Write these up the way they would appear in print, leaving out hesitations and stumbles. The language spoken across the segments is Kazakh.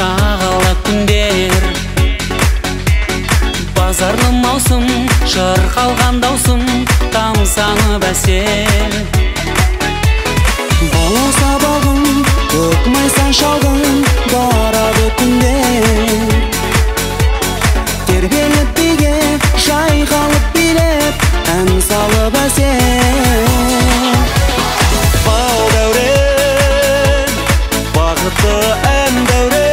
шағала күндер, базарлы маусым, шырқалған даусым, тамсанып әсер. Болса бағым, көкмайсан шалғын, барады күндер. Тербеліп биге, жайқалып билеп, ән салып әсер. Бал дәурен, бақытты ән дәурен,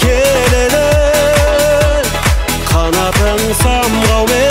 келеді қанатын самғаумен.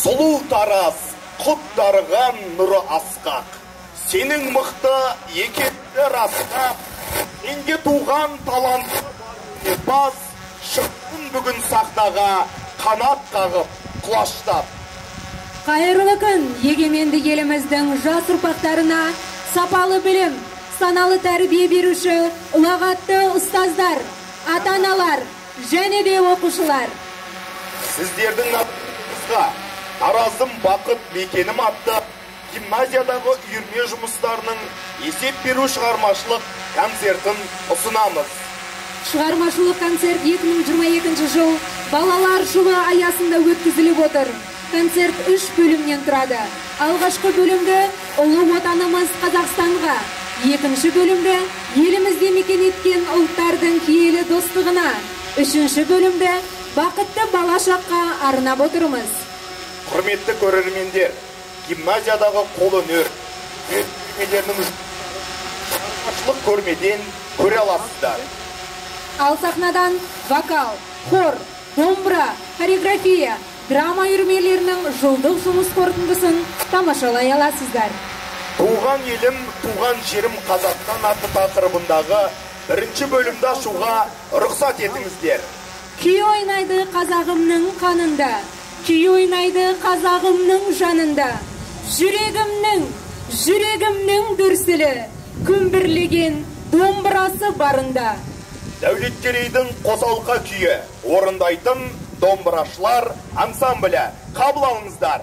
Сұлу тарас, құттарған нұры асқақ, сенің мықты екетті расқап, сенге туған талантты баз, шықтың бүгін сахнаға қанат қағып, құлаштап. Қайырлы күн егеменді еліміздің жас ұрпақтарына сапалы білім, саналы тәрбие беруші ұлағатты ұстаздар, ата-аналар және де оқушылар. Сіздердің атыңызға Таразым бақыт мекенім атты гимназиядағы үйірме жұмыстарының есеп беру шығармашылық концертін ұсынамыз. Шығармашылық концерт 2022 жыл балалар жылы аясында өткізіліп отыр. Концерт 3 бөлімнен тұрады. Алғашқы бөлімді ұлы отанымыз Қазақстанға, екінші бөлімді елімізде мекен еткен ұлттардың киелі достығына, үшінші бөлімді бақытты балашаққа арнап отырмыз. Құрметті көрермендер, гимназиядағы қолөнер үйірмелерінің шығармашылық көрмеден көре аласыздар. Ал сахнадан вокал, хор, домбыра, хореография, драма үйірмелерінің жылдық жұмыс қорытындысын тамашалай аласыздар. Туған елім, туған жерім Қазақстан атты тақырыбындағы бірінші бөлімді ашуға рұқсат етіңіздер. Күй ойнайды қазағымның қанында, күй ойнайды қазағымның жанында, жүрегімнің дүрсілі, күмбірлеген домбырасы барында. Дәулеткерейдің қосалқа күйі орындайтын домбырашылар ансамблі қабыл алыңыздар.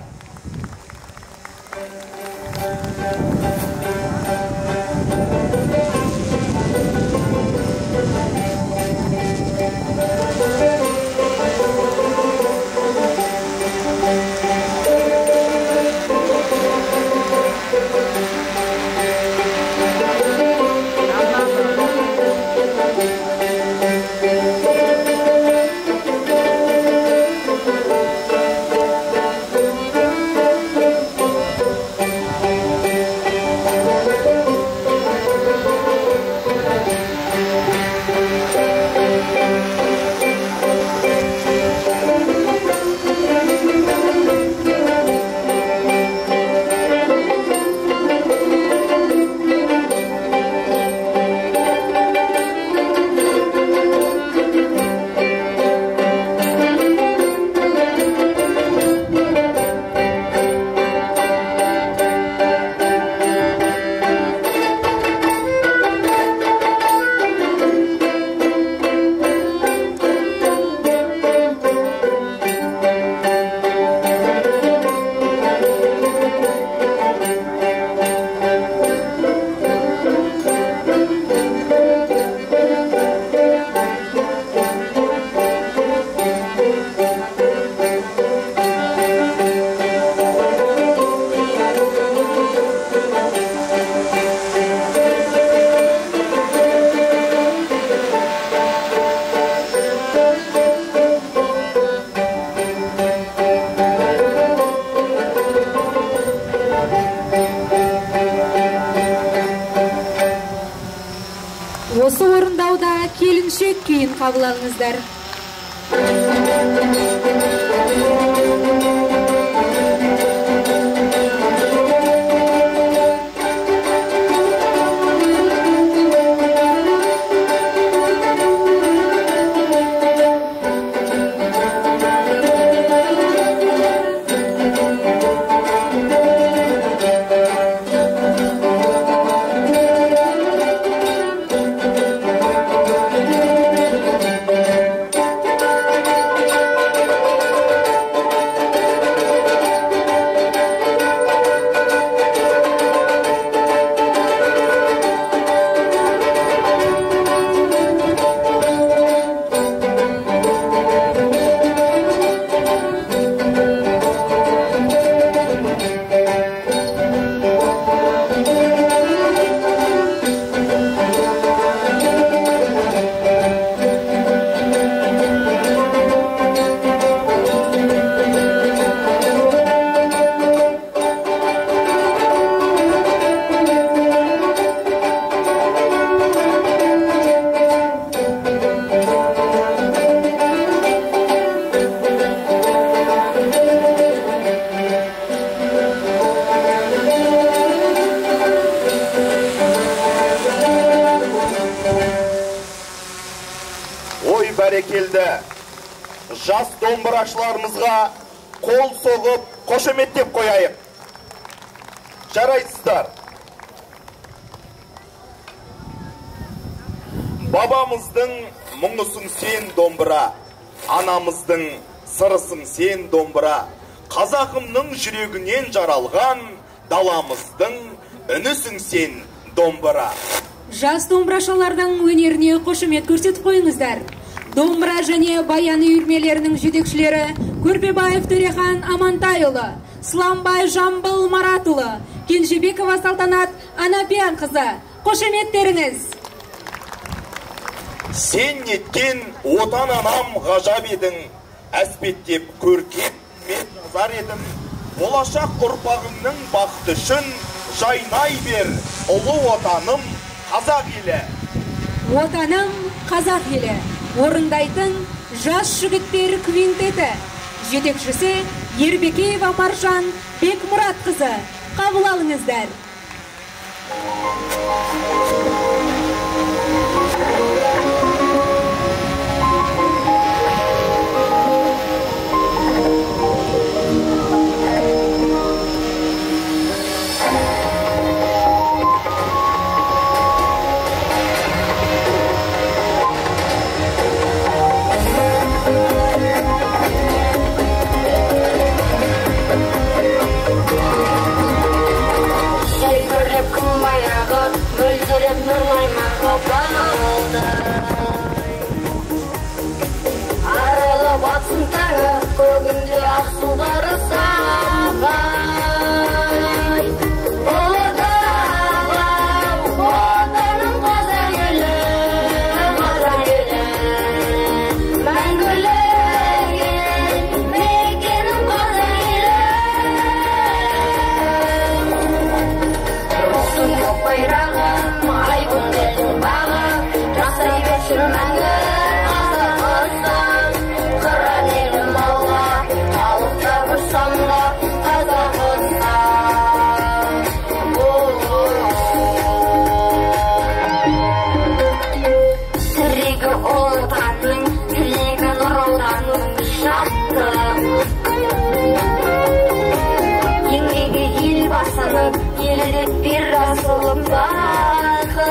Осы орындауда келіншек күйін қабыл алыңыздар. жас домбырашыларымызға қол соғып, қошеметтеп қояйық. Жарайсыздар. Бабамыздың мұңысың сен домбыра, анамыздың сырысың сен домбыра, қазағымның жүрегінен жаралған даламыздың үнісің сен домбыра. Жас домбырашылардың өнеріне қошемет көрсетіп қойыңыздар. Домбыра және баян үйірмелерінің жетекшілері Көрпебаев Төрехан Амантайұлы, Сламбай Жамбыл Маратұлы, Кенжебекова Салтанат Анапиян қызы. Қошеметтеріңіз. Сен неткен отан анам ғажап едің, әспеттеп көркем мен жазар едім. Болашақ ұрпағыңның бақыты үшін жайнай бер, ұлы отаным қазақ елі. Отаным қазақ елі. Орындайтын жас жігіттер квинтеті. Жетекшісі Ербекеева Маржан Бекмұрат қызы. Қабыл алыңыздар. Аралап атсын таңы, көгінде ақсулары сағай. Отаным қазақ елі, мәңгілеген мекенім қазақ елі. Рухтың көк байрағым, айбын елдің бағы, жасай берші мәңгі. Елдеп бір асылым бағы.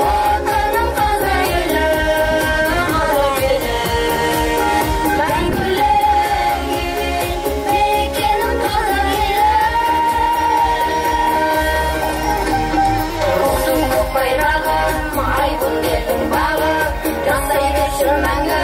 Отаным қазақ елі, мәңгілеген мекенім қазақ елі. Рухтың көк байрағым, айбын елдің бағы, жасай берші мәңгі.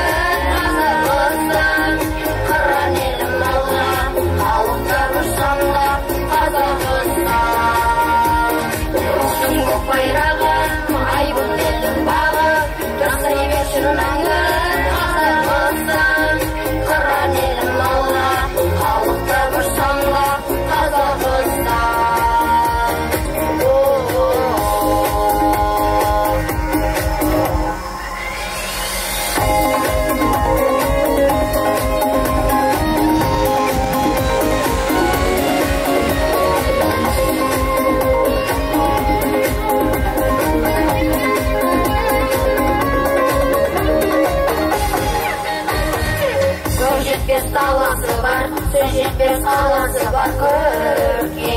Жетпес қаласы бар көркем.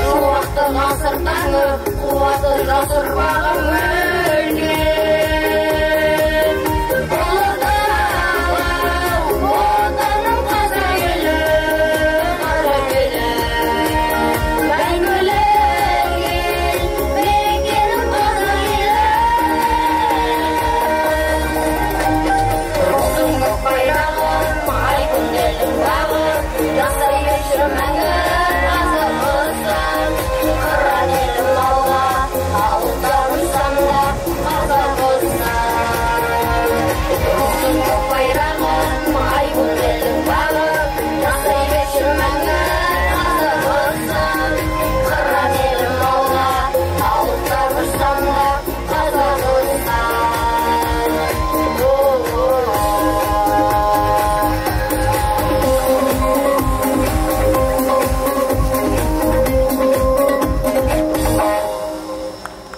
Шуақты ғасыр таңы, қуаты жас ұрпағым өлген. Отаным қазақ елі, мәңгілеген мекенім қазақ елі. Рухтың көк байрағы, жасай берші мәңгі қазағымыздан. Қыран елім алға, алыптарым санға.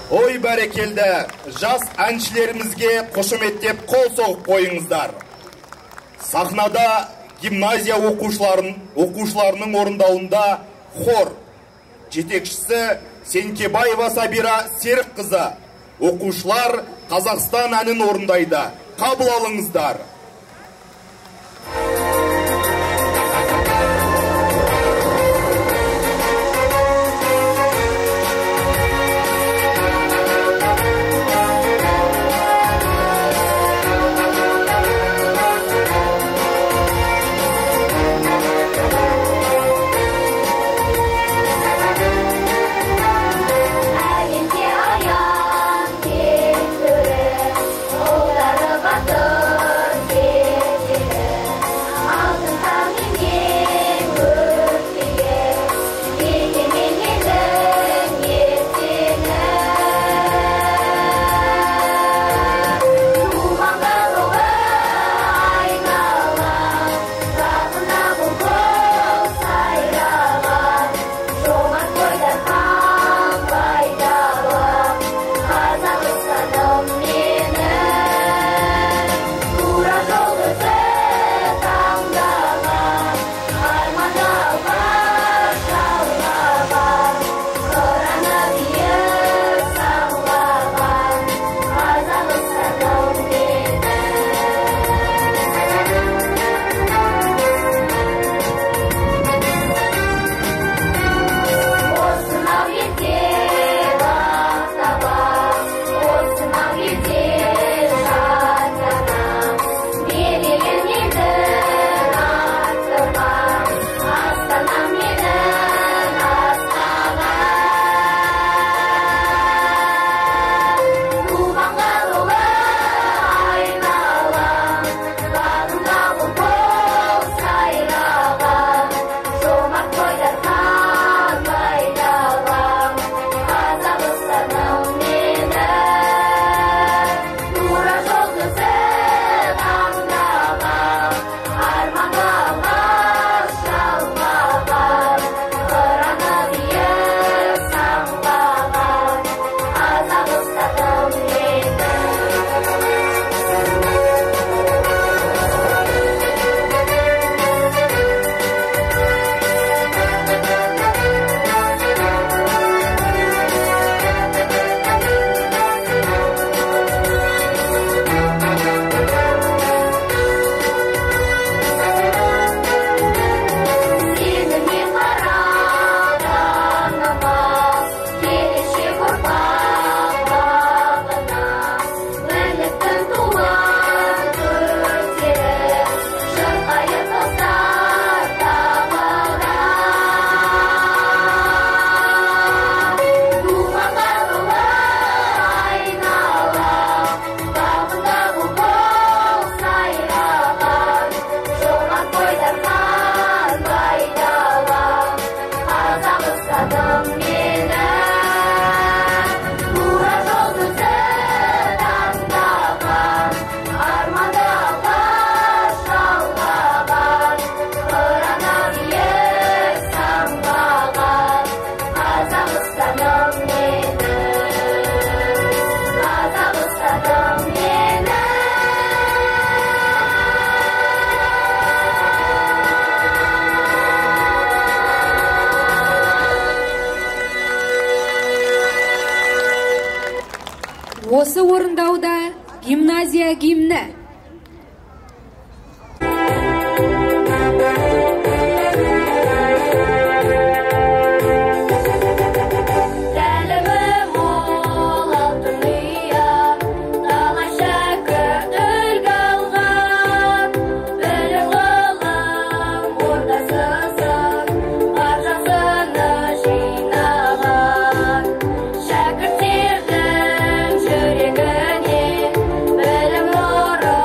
Ой бәрекелді, жас әншілерімізге қошеметтеп қол соғып қойыңыздар. Сахнада гимназия оқушыларының орындауында хор. Жетекшісі Сенкебаева Сабира Серікқызы. Оқушылар Қазақстан әнін орындайды. Қабыл алыңыздар. Осы орындауда гимназия гимні. Шәкірттердің жүрегіне білім нұры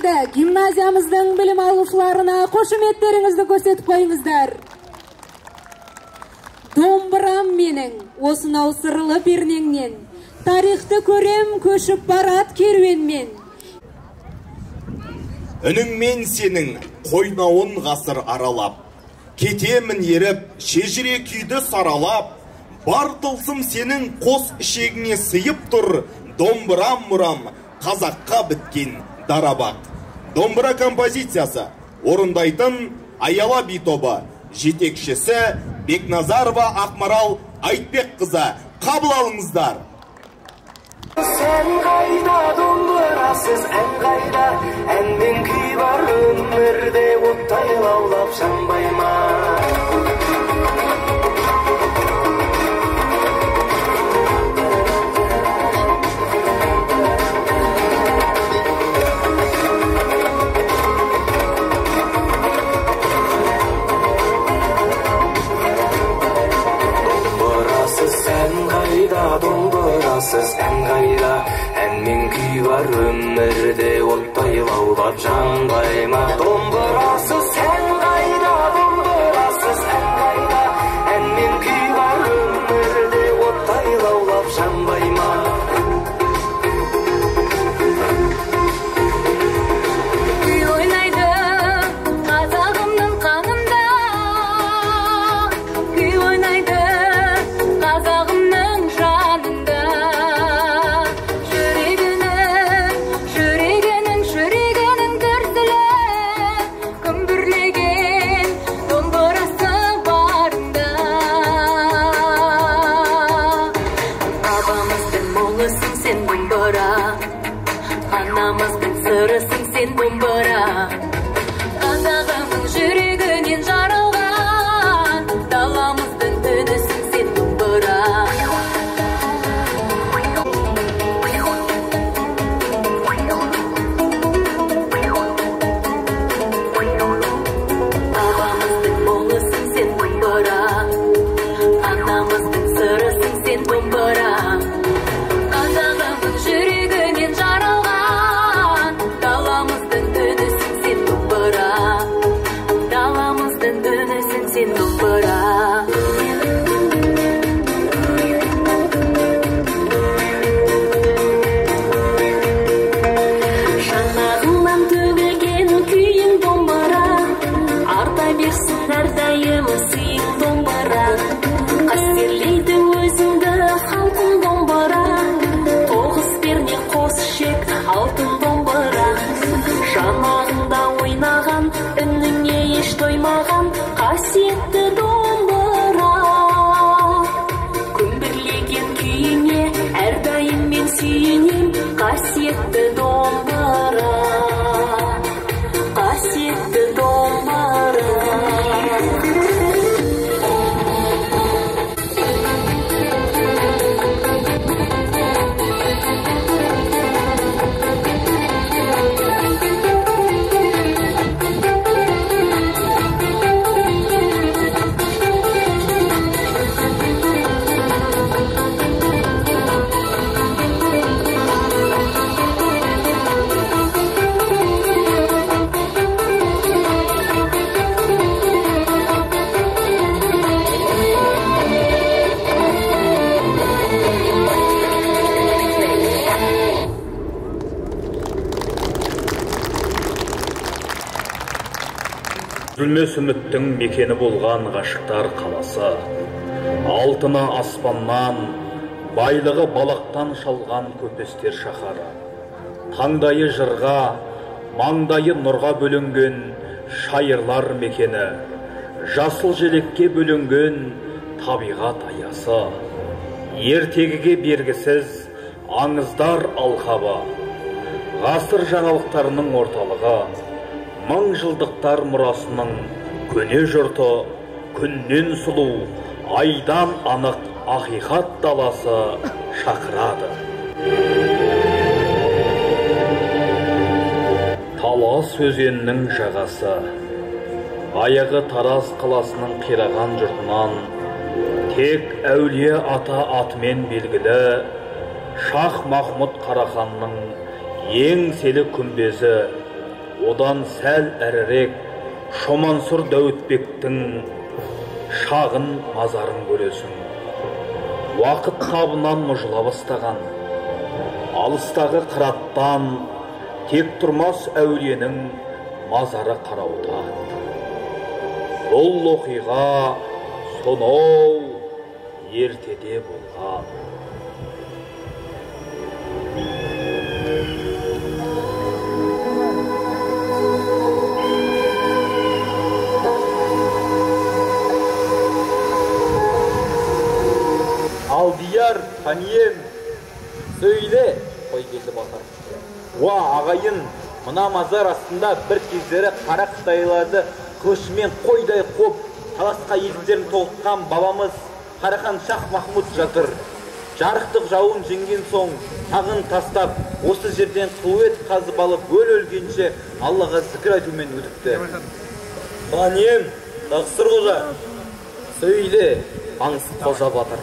Құрметті гимназиямыздың білім алушыларына қошеметтеріңізді көрсетіп қойыңыздар. Домбырам менің, осынау сырлы пернеңнен, тарихты көрем көшіп барат керуенмен. Үніңмен сенің қойнауын ғасыр аралап, кетемін еріп, шежіре күйді саралап, бар тылсым сенің қос ішегіне сыйып тұр, домбырам мұрам, қазаққа біткен дарабақ. Домбыра композициясы орындайтын Аяла би тобы, жетекшісі Бекназарова Ақмарал Айтбекқызы, қабыл алыңыздар. Сен қайда, домбырасыз ән қайда, әнмен күй бар өмірде, оттай лаулап жанбай ма? Домбырасыз ән қайда, әнмен күй бар өмірде, оттай лаулап жанбай ма? Домбырасыз ән қайда, домбырасыз ән қайда, әнмен күй бар өмірде, оттай лаулап жанбай ма? Күй ойнайды қазағымның қанында, күй ойнайды қазағымның жанында. Жүрегінің дүрсілі күмбірлеген домбырасы барында. Бабамыздың мұңысың сен домбыра, анамыздың сырысың сен домбыра. Қазағымның жүрегінен жаралған, даламыздың үнісің сен домбыра. Бабамыздың мұңысың сен домбыра, анамыздың сырысың сен домбыра. Қазағымның жүрегінен жаралған, даламыздың үнісің сен домбыра. Даламыздың үнісің сен домбыра. Жанағыңнан төгілген күйің домбыра, арта берсін әрдайым сыйың домбыра. Қастерлейді өзіңді халқың домбыра, тоғыз перне қос ішек алтын домбыра. Жанағыңда ойнаған, үніңе еш тоймаған, қасиетті домбыра. Күмбірлеген күйіңе әрдайым мен сүйінем, қасиетті домбыра, қасиетті домбыра. Үзілмес үміттің мекені болған ғашықтар қаласы, алтыны аспаннан, байлығы балақтан шалған көпестер шаһары. Таңдайы жырға, маңдайы нұрға бөлінген шайырлар мекені, жасыл желекке бөлінген табиғат аясы. Ертегіге бергісіз аңыздар алқабы, ғасыр жаңалықтарының орталығы, мың жылдықтар мұрасының көне жұрты, күннен сұлу, айдан анық ақиқат даласы шақырады. Талас өзенінің жағасы, аяғы Тараз қаласының қираған жұртынан, тек әулие ата атымен белгілі Шах Махмұд Қараханның еңселі күмбезі одан сәл әрірек Шомансұр Дәуітбектің шағын мазарын көресің. Уақыт қабынан мұжыла бастаған, алыстағы қыраттан тек тұрмас әулиенің мазары қарауыта. Бұл оқиға сонау ертеде болған. Алдияр, ханием, сөйле, қой келді Батыр. Уа, ағайын, мына мазар астында бір кездері қара қытайларды қылышымен қойдай қоп, таласқа егіздерін толққан бабамыз Қарахан Шах Махмуд жатыр. Жарықтық жауын жеңген соң, тағын тастап, осы жерден қылует қазып алып, өлгенше Аллаға зікір айтумен өтіпті. Ханием, тақсыр қожа, сөйле, аңсыз қожа Батыр.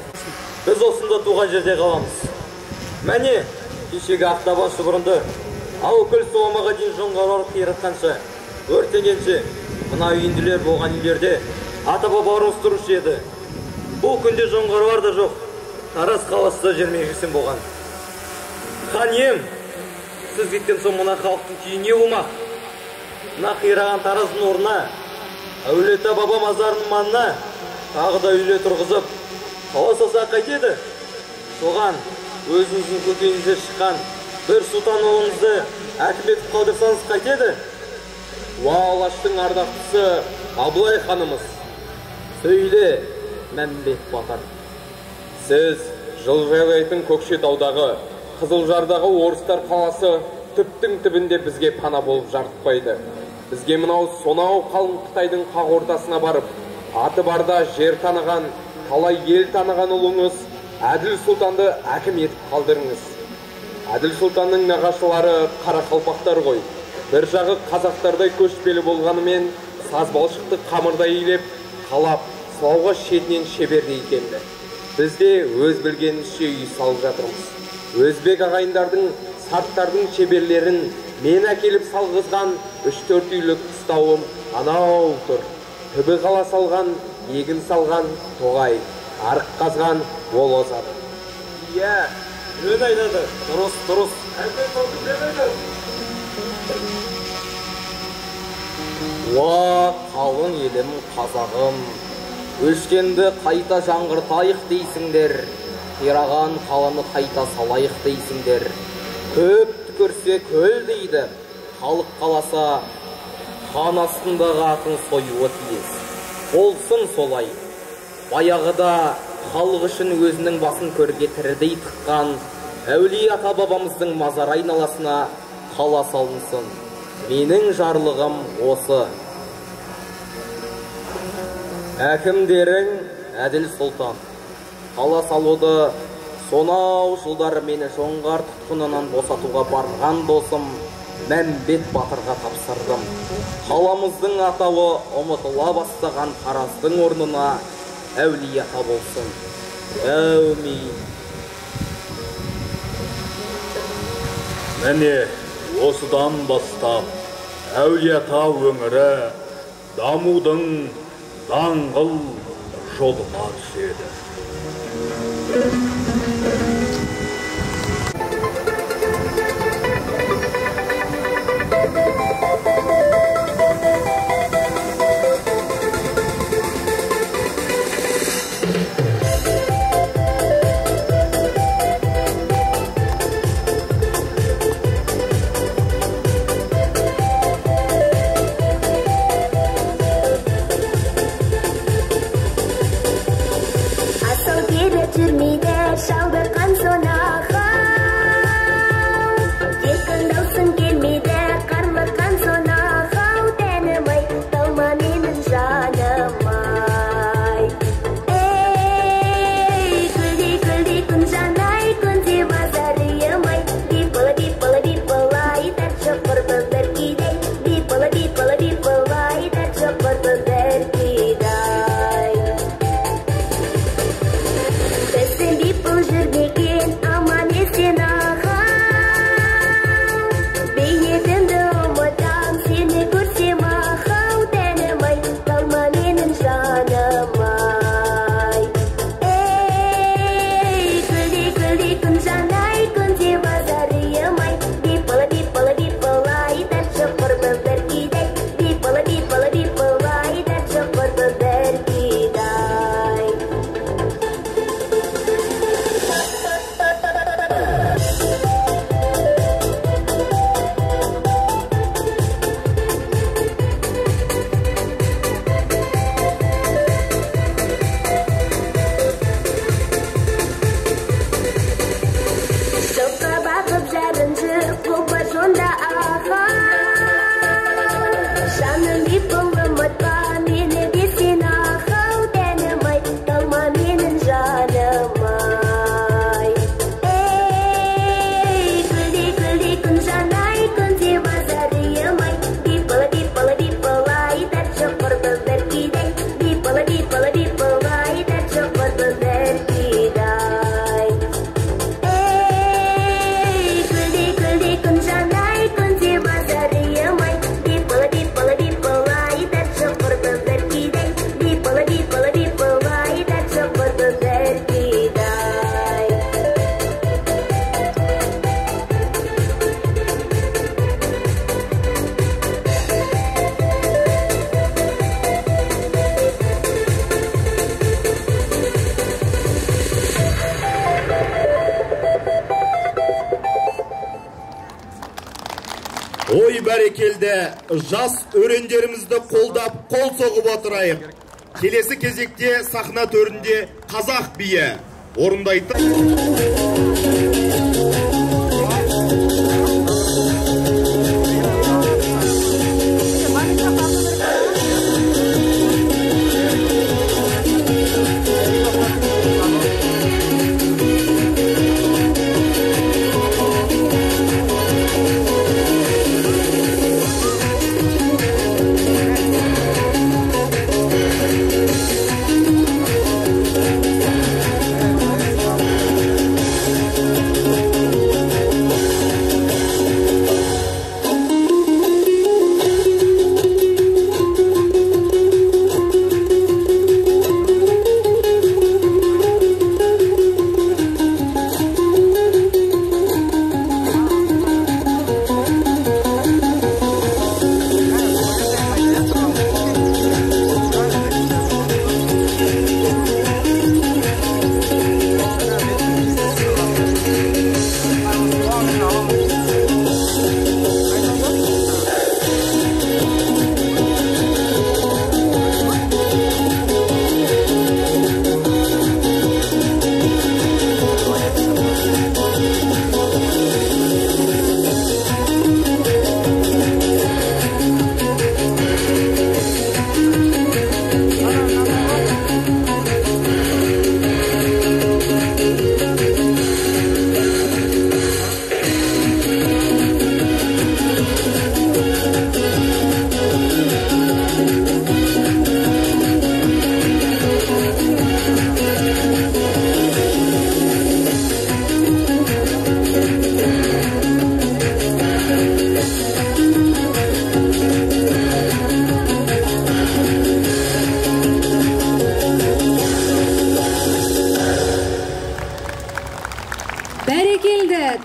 Біз осында туған жерде қаламыз. Мәне, кешегі ақтабан шұбырынды, ау күл соғымаға дейін жоңғарлар қиратқанша, өртенгенше, мына үйінділер болған үйлерде ата-бабаларымыз тұрушы еді. Бұл күнде жоңғарлар да жоқ, Тараз қаласында жермегісін болған. Хан ием, сіз кеткен соң мына халықтың күйі не болмақ? Мына қираған Тараздың орнына, әулиета баба мазарының маңына тағы да үйлер тұрғызып, қаласаса қайтеді? Соған өзіңіздің көкейіңізде шыққан бір сұлтан ұлыңызды әкім етіп қалдырсаңыз қайтеді? Уа Алаштың ардақтысы Абылай ханымыз, сөйле, Мәмбет Батыр. Сіз Жылжайлайтын Көкшетаудағы, Қызылжардағы орыстар қаласы түптің түбінде бізге пана болып жарытпайды. Бізге мынау сонау қалың Қытайдың қақ ортасына барып, аты барда жер таныған, талай ел таныған ұлыңыз Әділ Сұлтанды әкім етіп қалдырыңыз. Әділ Сұлтанның нағашылары қарақалпақтар ғой. Бір жағы қазақтардай көшпелі болғанымен, сазбалшықты қамырдай илеп, қалап, сылауға шетінен шебердей икемді. Біз де өз білгенімізше үй салып жатырмыз. Өзбек ағайындардың, сарттардың шеберлерін мен әкеліп салғызған 3-4 үйлік қыстауым анау тұр. Түбі қала салған, егін салған тоғай, арық қазған ол озады. Иә, жөн айтады. Дұрыс. Әлбет oldu демеді. Уа, қалың елім, қазағым, өшкенді қайта жаңғыртайық дейсіңдер, қираған қаланы қайта салайық дейсіңдер. Көп түкірсе көл дейді, халық қаласа хан астындағы атын союы тиіс. Болсын солай. Баяғыда халық үшін өзінің басын көрге тірідей тыққан әулие ата бабамыздың мазар айналасына қала салынсын. Менің жарлығым осы. Әкімдерің Әділ Сұлтан. Қала салуды сонау жылдары мені жоңғар тұтқынынан босатуға барған досым Мәмбет Батырға тапсырдым. Қаламыздың атауы ұмытыла бастаған Тараздың орнына әулие ата болсын. Әумин. Міне, осыдан бастап әулие ата өңірі дамудың даңғыл жолына түседі. People should be Бәрекелді, жас өрендерімізді қолдап, қол соғып отырайық. Келесі кезекте сахна төрінде қазақ биі орындайтын.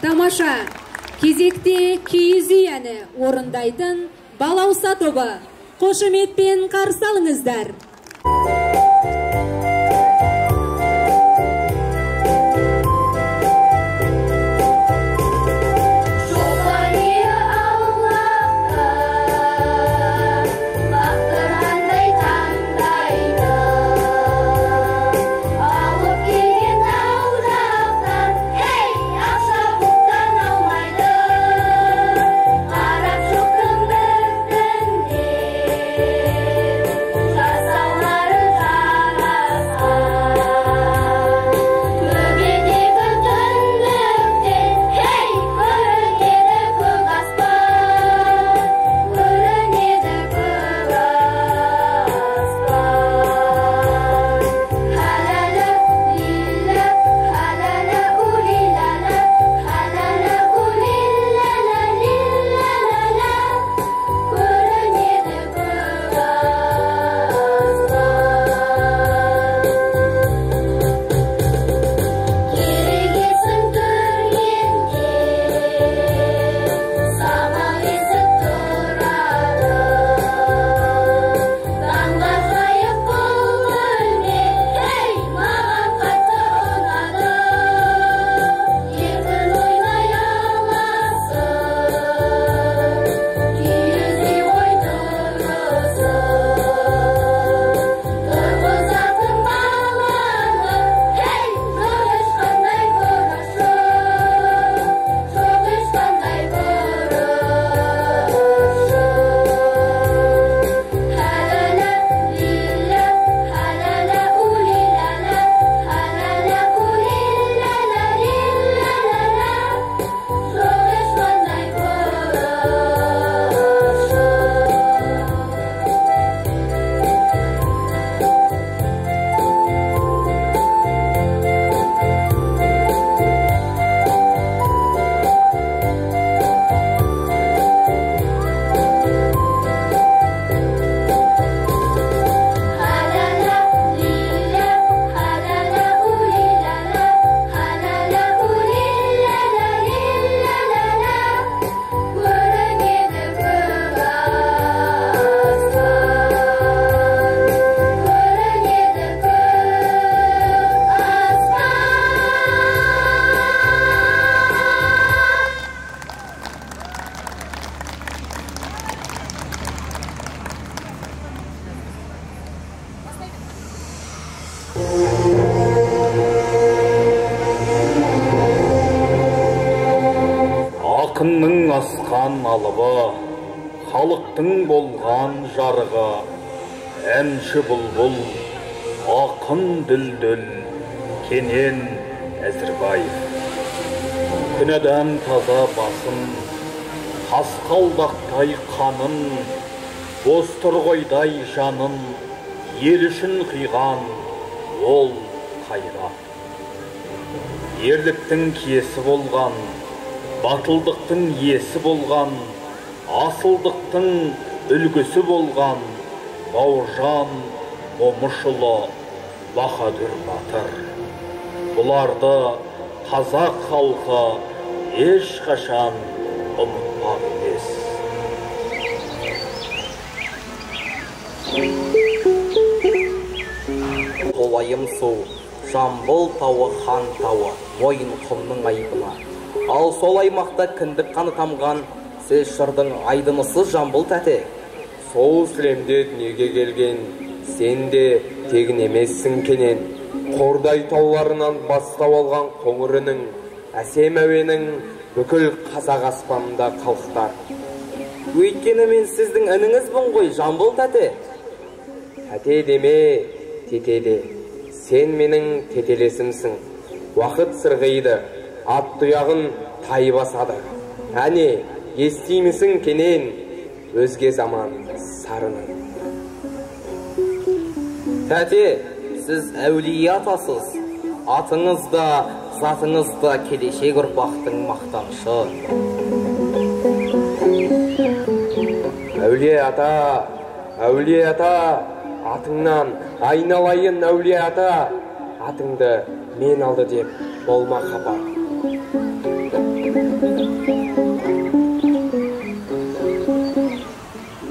Тамаша, кезекте киіз әні орындайтын балауса тобы. Қошеметпен қарсы алыңыздар. Rasa хан алыбы, халықтың болған жарығы, әнші бұлбұл, ақын дүлдүл, Кенен Әзірбаев. Күнәдан таза басын, қасқалдақтай қанын, бозторғойдай жанын, ел үшін қиған ол қайрат. Ерліктің киесі болған, батылдықтың иесі болған, асылдықтың үлгісі болған Бауыржан Момышұлы Баһадүр батыр. Бұларды қазақ халқы ешқашан ұмытпақ емес. Қолайым су, Жамбыл тауы хан тауы, мойын құмның айыбына. Ал сол аймақта кіндік қаны тамған, сіз шырдың айдынысы Жамбыл тәте. Сол сілемде дүниеге келген, сен де тегін емессің Кенен. Қордай тауларынан бастау алған қоңырының, әсем әуенің бүкіл қазақ аспанында қалықтар. Өйткені мен сіздің ініңізбін ғой, Жамбыл тәте. Тәте деме, тете де. Сен менің тетелесімсің. Уақыт сырғиды, ат тұяғын тай басады. Әне, естимісің Кенен, өзге заман сарының. Тәте, сіз әулие атасыз. Атыңыз да, затыңыз да келешек ұрпақтың мақтанышы. Әулие ата, атыңнан айналайын әулие ата. Атыңды мен алды деп болма қапа.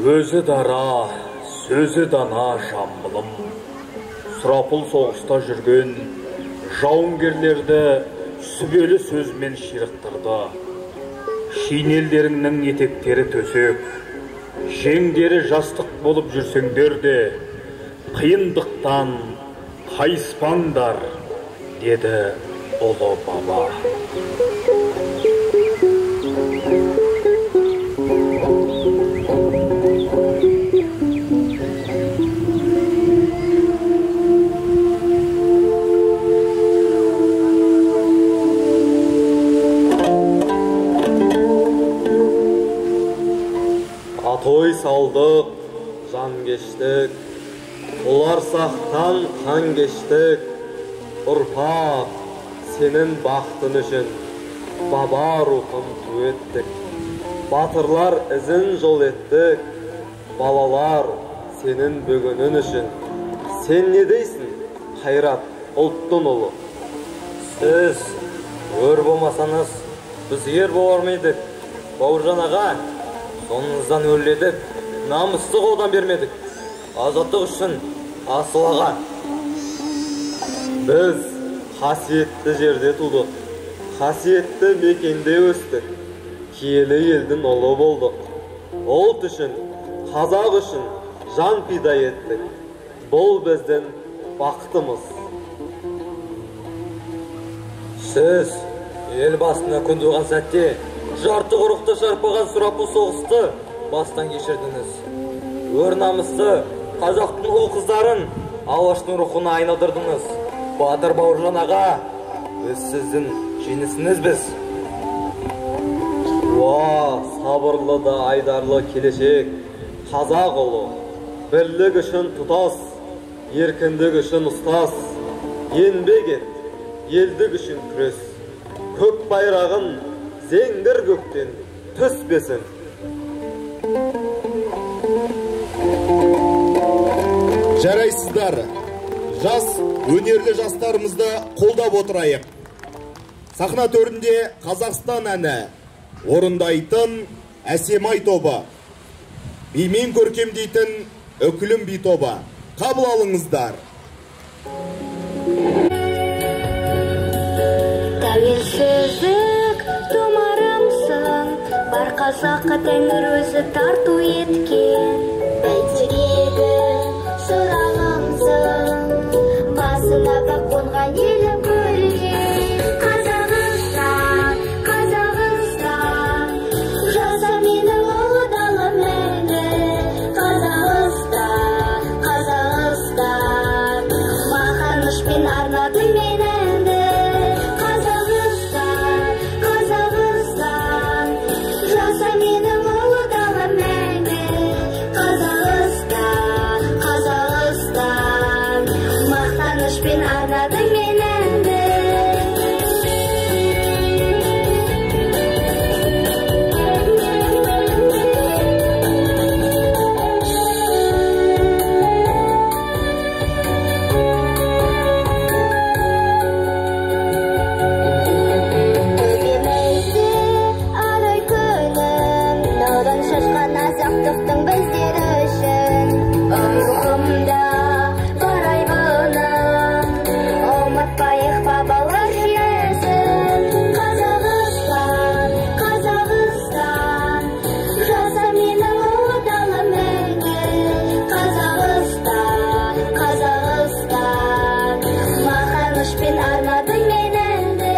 Өзі дара, сөзі дана Жамбылым. Сұрапыл соғыста жүрген жауынгерлерді сүбелі сөзмен ширықтырды. Шинелдеріңнің етектері төсек, жеңдері жастық болып жүрсеңдер де, қиындықтан қайыспаңдар, деді ұлы баба. Той салдық, жан кештік, олар сақтан қан кештік. Ұрпақ, сенің бақтын үшін баба рухын ту еттік. Батырлар ізін жол еттік, балалар сенің бүгінін үшін. Сен не дейсің, қайрат ұлттың ұлы? Сіз өр болмасаңыз, біз ер болар мейдік. Бауыржан аға, соныңыздан өрледік, намысты қолдан бермедік. Азаттық үшін асыл аға. Біз қасиетті жерде тудық, қасиетті мекенде өстік, киелі елдің ұлы болдық. Ұлт үшін, қазақ үшін жан пида еттік. Бұл біздің бақытымыз. Сіз ел басына күн туған сәтте жарты құрықты шарпыған сұрапыл соғысты бастан кешірдіңіз. Өр намысты қазақтың ұл қыздарын Алаштың рухына айналдырдыңыз. Батыр Бауыржан аға, біз сіздің жеңісіңізбіз. Сабырлы да айдарлы келешек, қазақ ұлы, бірлік үшін тұтас, еркіндік үшін ұстаз, еңбек ет, елдік үшін күрес, көк байрағын зеңгір көктен түспесін. Жарайсыздар, жас өнерлі жастарымызды қолдап отырайық. Сахна төрінде Қазақстан әні орындайтын Әсемай тобы, бимен көркемдейтін Өкілім би тобы. Қабыл алыңыздар. Тәуелсіздік тұмарымсың, бар қазаққа тәңір өзі тарту еткен. Бәйтерегі шырағымсың, басына бақ қонған елі көрген. Қазақстан, Қазақстан, жаса Sağланыспен арнадым мен әнді. Қазақстан, Қазақстан, жаса менің ұлы далам мәңгі. Қазақстан, Қазақстан, мақтанышпен арнадым мен әнді. Азаттықтың біздері үшін рухымда бар айбыным, ұмытпайық бабалар жүйесін. Қазақстан, Қазақстан, жаса менің ұлы далам мәңгі. Қазақстан, Қазақстан, мақтанышпен арнадым мен әнді.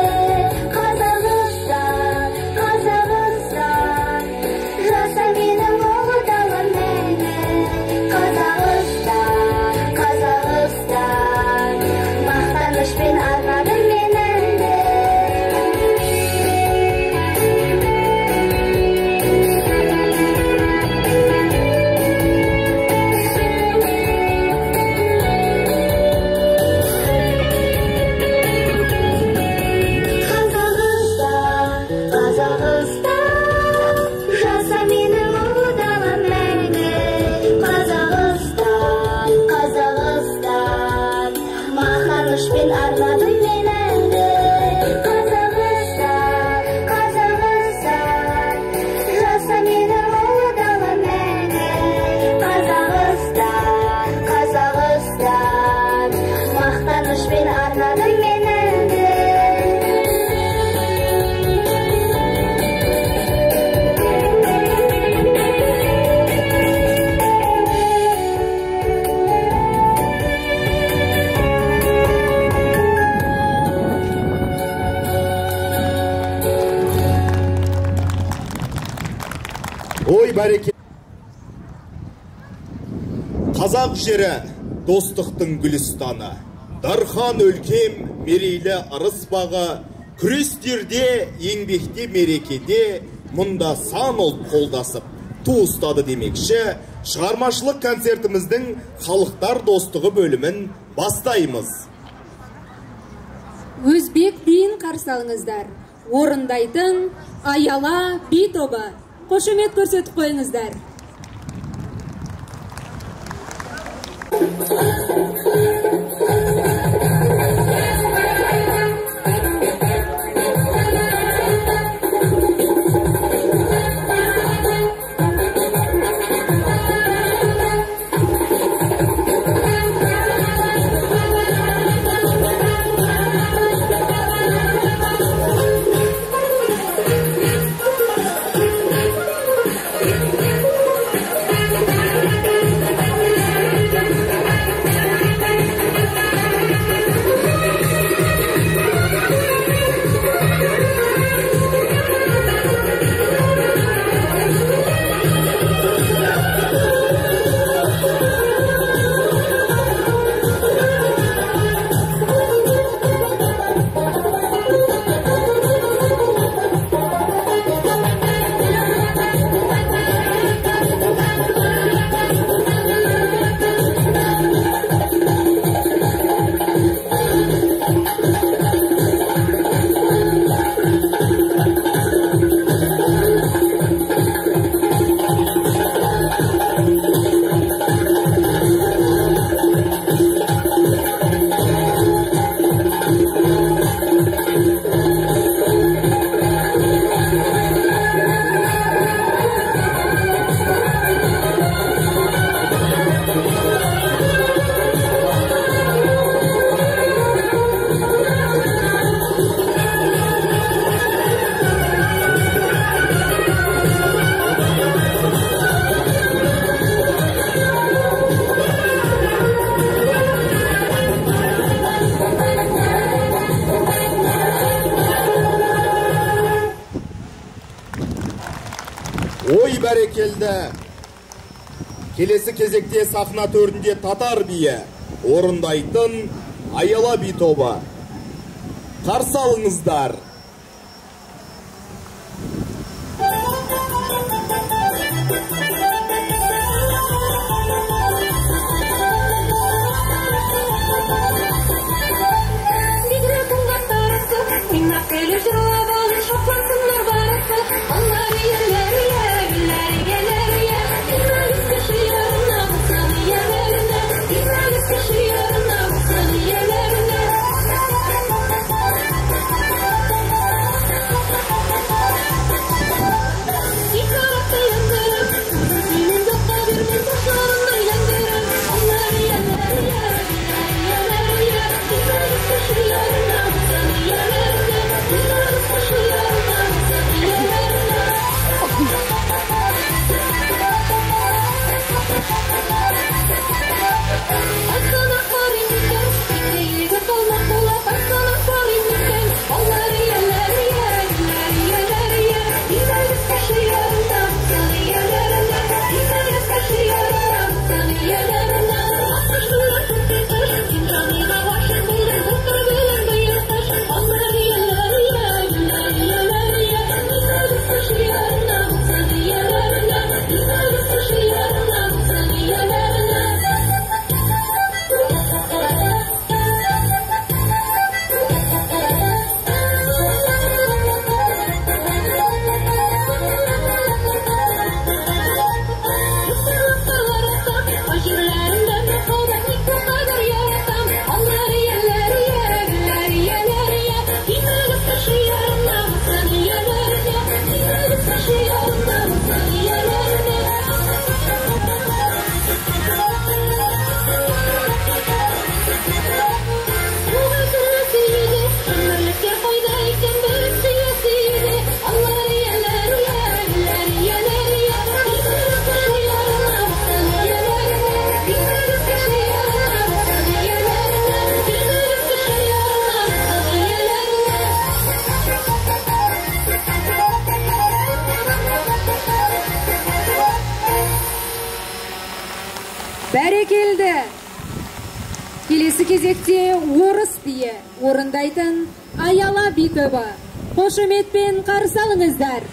Қазақстан, Қазақстан, жаса менің ұлы далам мәңгі. Қазақстан, Қазақстан, мақтанышпен арнадым мен әнді. Қазақстан, Қазақстан, жаса менің ұлы далам мәңгі. Қазақстан, Қазақстан, мақтанышпен арнадым мен әнді. Қазақстан, Қазақстан, жаса менің ұлы далам мәңгі. Қазақстан, Қазақстан, мақтанышпен арнадым мен әнді. Ой бәреке. Қазақ жері достықтың гүлістаны. Дархан өлкем мерейлі ырыс бағы. Күрестерде, еңбекте, мерекеде мұнда сан ұлт қолдасып ту ұстады демекші. Шығармашылық концертіміздің халықтар достығы бөлімін бастаймыз. Өзбек биін қарсы алыңыздар. Орындайтын Аяла би тобы. Қошемет көрсетіп қойыңыздар. Ой бәрекелді. Келесі кезекте сахна төрінде татар биі орындайтын Аяла би тобы. Қарсы алыңыздар. Бәрекелді! Келесі кезекте орыс бие орындайтын Аяла би тобы. Қошеметпен қарсы алыңыздар.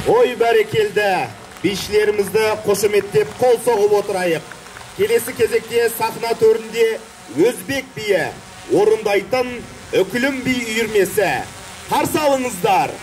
Ой бәрекелді, бишілерімізді қошеметтеп қол соғып отырайық. Келесі кезекте сахна төрінде өзбек биі орындайтын үкілім би үйірмесі. Қарсы алыңыздар.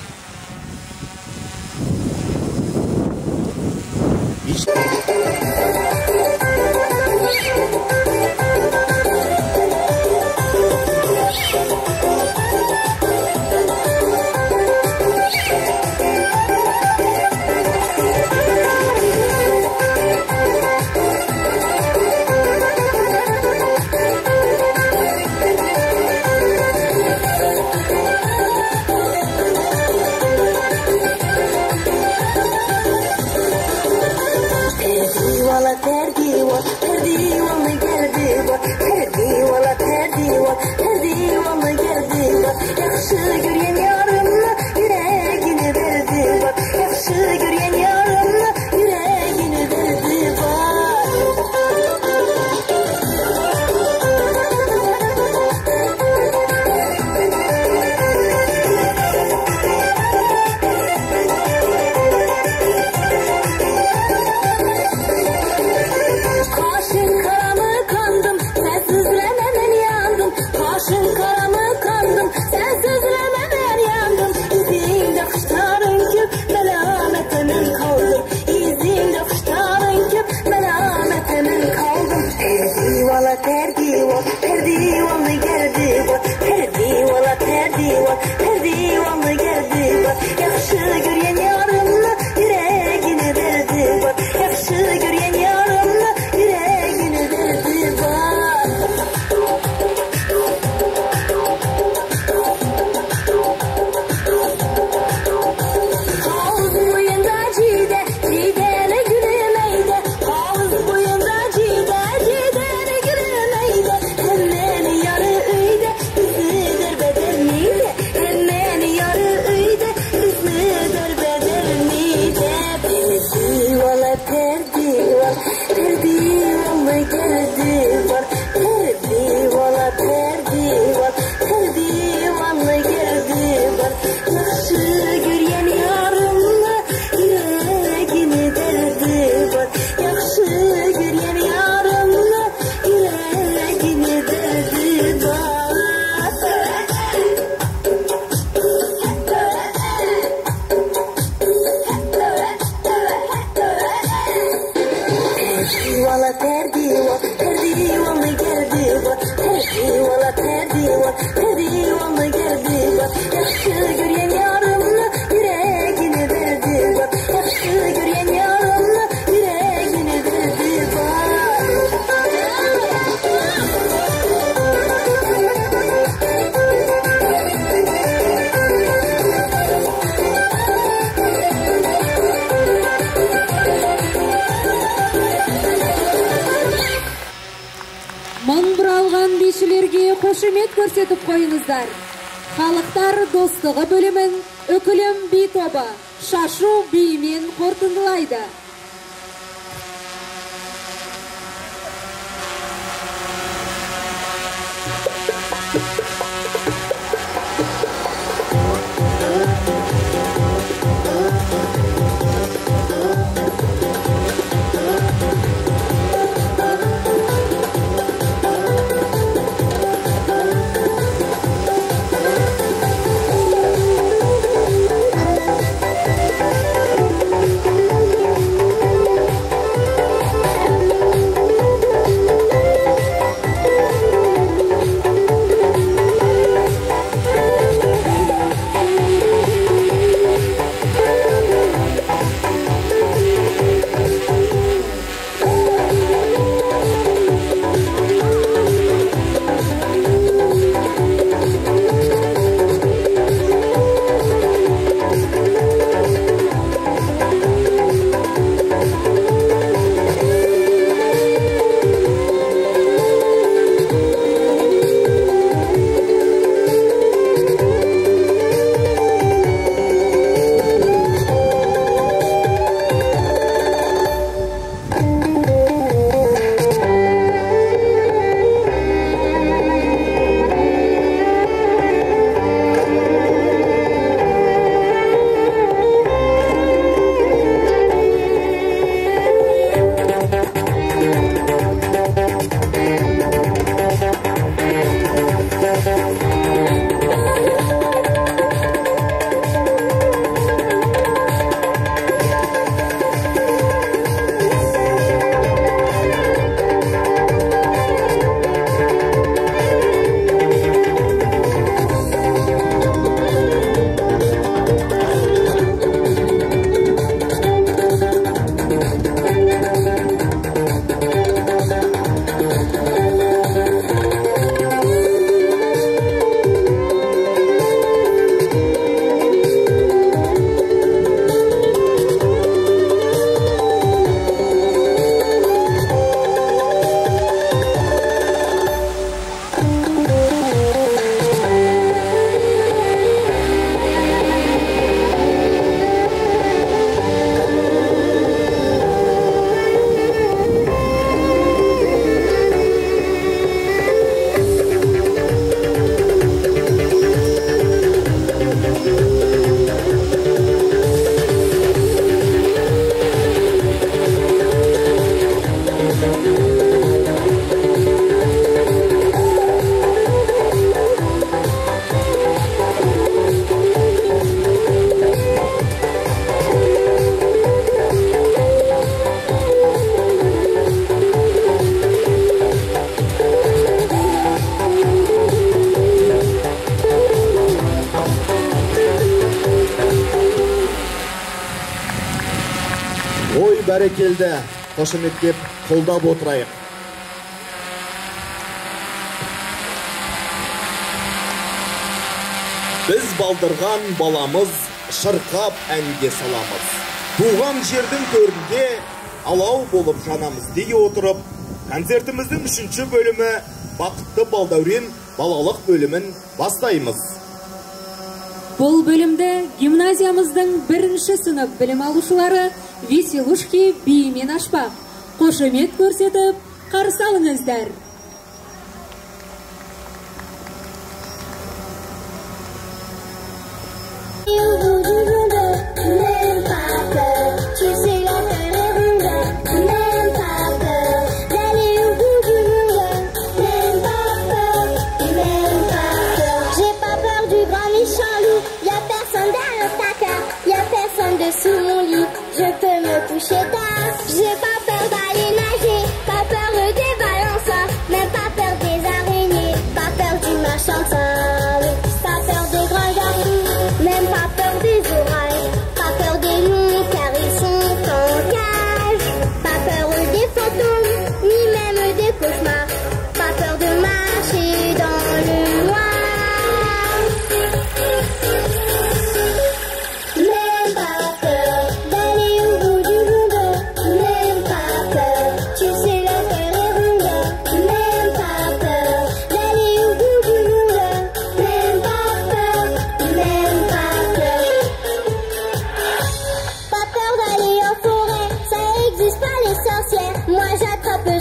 Қошемет көрсетіп қойыңыздар. Халықтар достығы бөлімін Өкілім би тобы шашу биімен қорытындылайды. бәрекелді. Қошеметтеп қолдап отырайық. Біз балдырған баламыз шырқап әнге саламыз. Туған жердің төрінде алау болып жанамыз дей отырып, концертіміздің 3-ші бөлімі Бақытты Балдәурен балалық бөлімін бастаймыз. Бұл бөлімді гимназиямыздың 1-ші сынып білім алушылары Веселушки биімен ашпақ. Қошемет көрсетіп, қарсы алыңыздар. Sous mon lit, je peux me coucher tard. J'ai pas peur d'aller nager, pas peur des balançoires, même pas peur des araignées, pas peur du machin sale, pas peur des grands garçons, même pas peur des orages, pas peur des loups car ils sont en cage, pas peur des fantômes, ni même des cauchemars, pas peur de marcher dans le noir.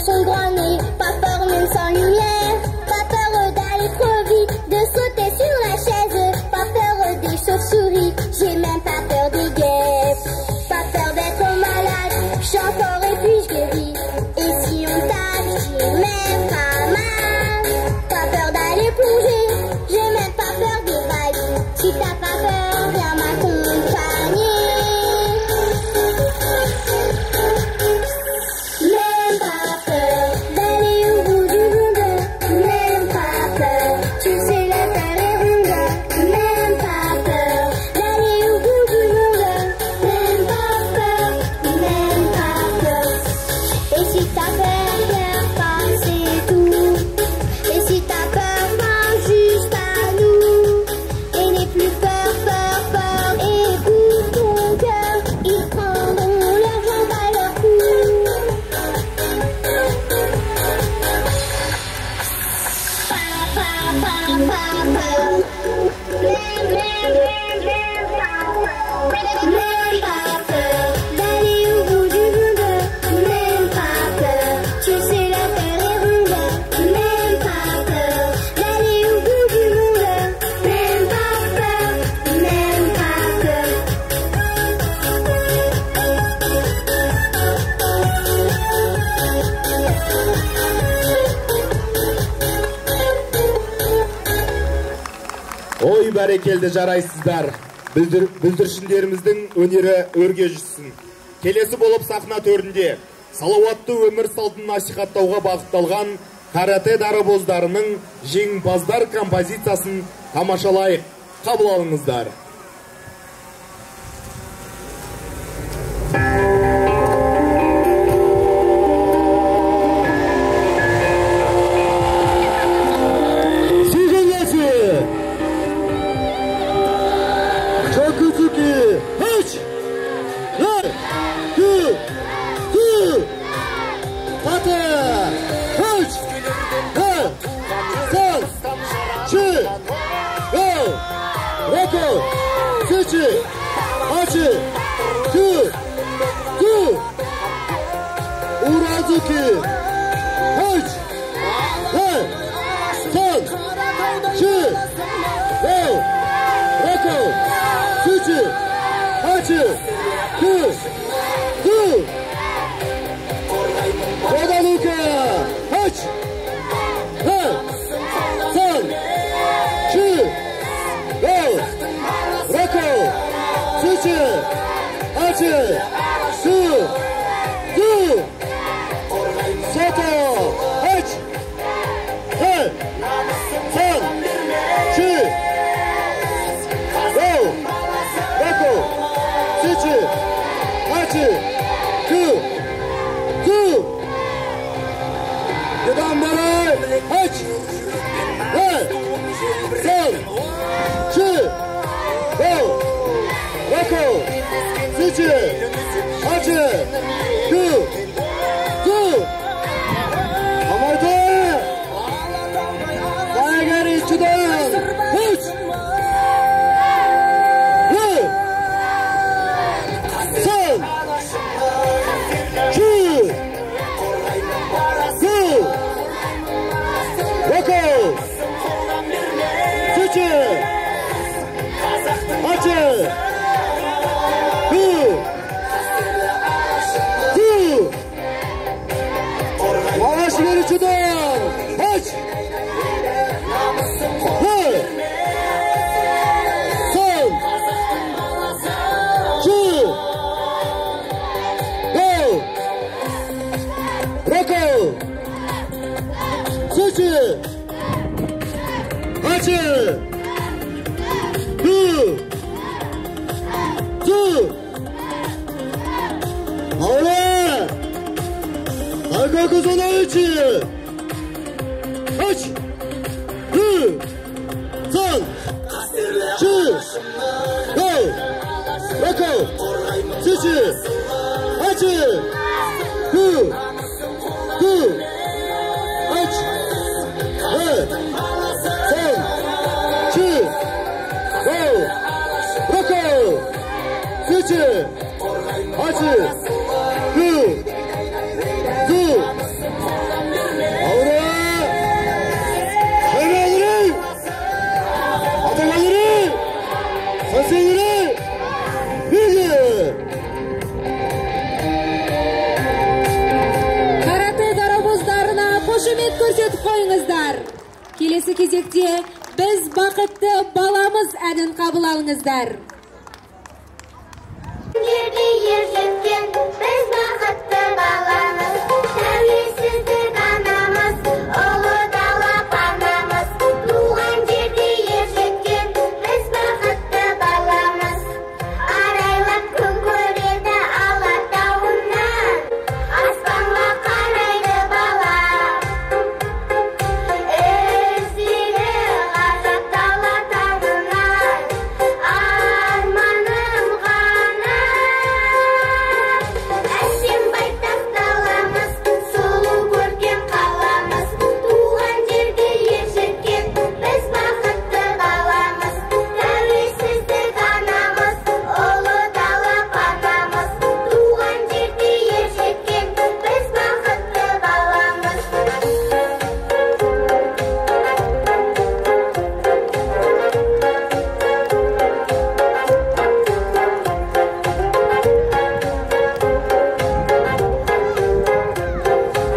Son grand nez, pas peur même sans lumière, pas peur d'aller trop vite, de sauter sur la chaise, pas peur des chauves-souris, j'ai même pas peur des guêpes, pas peur d'être malade, j'suis fort et puis j'guéris, et si on tape, j'ai même pas mal, pas peur d'aller plonger, j'ai même pas peur des vagues, si t'as pas peur, viens m'accompagner. Ой, бәрекелді жарайсыздар. Бүлдіршіндеріміздің өнері өрге жүзсін. Келесі болып сахна төрінде салауатты өмір салтын насихаттауға бағытталған карате дарабоздарының жеңімпаздар композициясын тамашалайық. Қабыл алыңыздар. Two, Одан бері үш, sol, çi, sol, rako, sıçı, açı, du, amaydı, daya geri içinden, üç, sol, çi, du, rako, sıçı, açı, du, Mağaş ver içinden, aç, sol, çi, go, rako, sıçı, açı, du, ağla, arka kızına içi, aç, du, sol, çi, go, rako, sıçı, açı, du, aç, sol, çi, go, rako, sıçı, açı, du, Avra, hayranları, ataları, sasıları, bilgi. Karate darabozlarına қошемет көрсетіп қойыңыздар. Келесі кезекте біз бақытты баламыз әнін қабылдаңыздар. Жерде ер жеткен біз бақытты баламыз, тәуелсіздік анамыз, ұлы дала панамыз. Туған жерде ер жеткен біз бақытты баламыз, арайлап күн көреді алатауынан, аспанға қарайды бала. Іздері ғажап дала таңынан, арманым ғана. Әсем байтақ даламыз, сұлу көркем қаламыз, туған жерде ер жеткен біз бақытты баламыз, тәуелсіздік анамыз, ұлы дала панамыз. Туған жерде ер жеткен біз бақытты баламыз.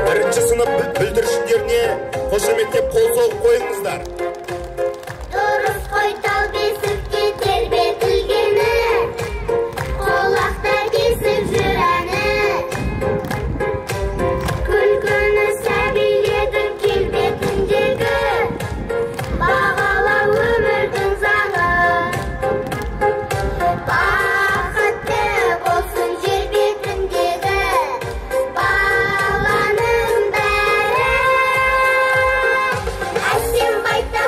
Бірінші сынып бүлдіршіндеріне қошеметтеп қол соғып қойыңыздар. Дұрыс қой тал бесікке тербетілгені, қолақта кесіп жүр әні. Күлкіні сәбилердің келбетіндегі, бағала өмірдің заңы. Бақытты болсын жер бетіндегі баланың бәрі. Әсем байтақ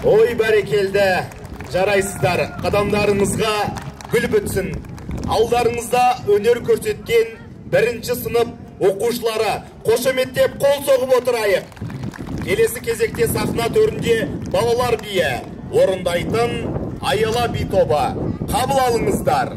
Ой бәрекелді, жарайсыздар, қадамдарыңызға гүл бүтсін. Алдарыңызда өнер көрсеткен бірінші сынып оқушылары қошеметтеп қол соғып отырайық. Келесі кезекте сахна төрінде балалар биі орындайтын Аяла би тобы. Қабыл алыңыздар.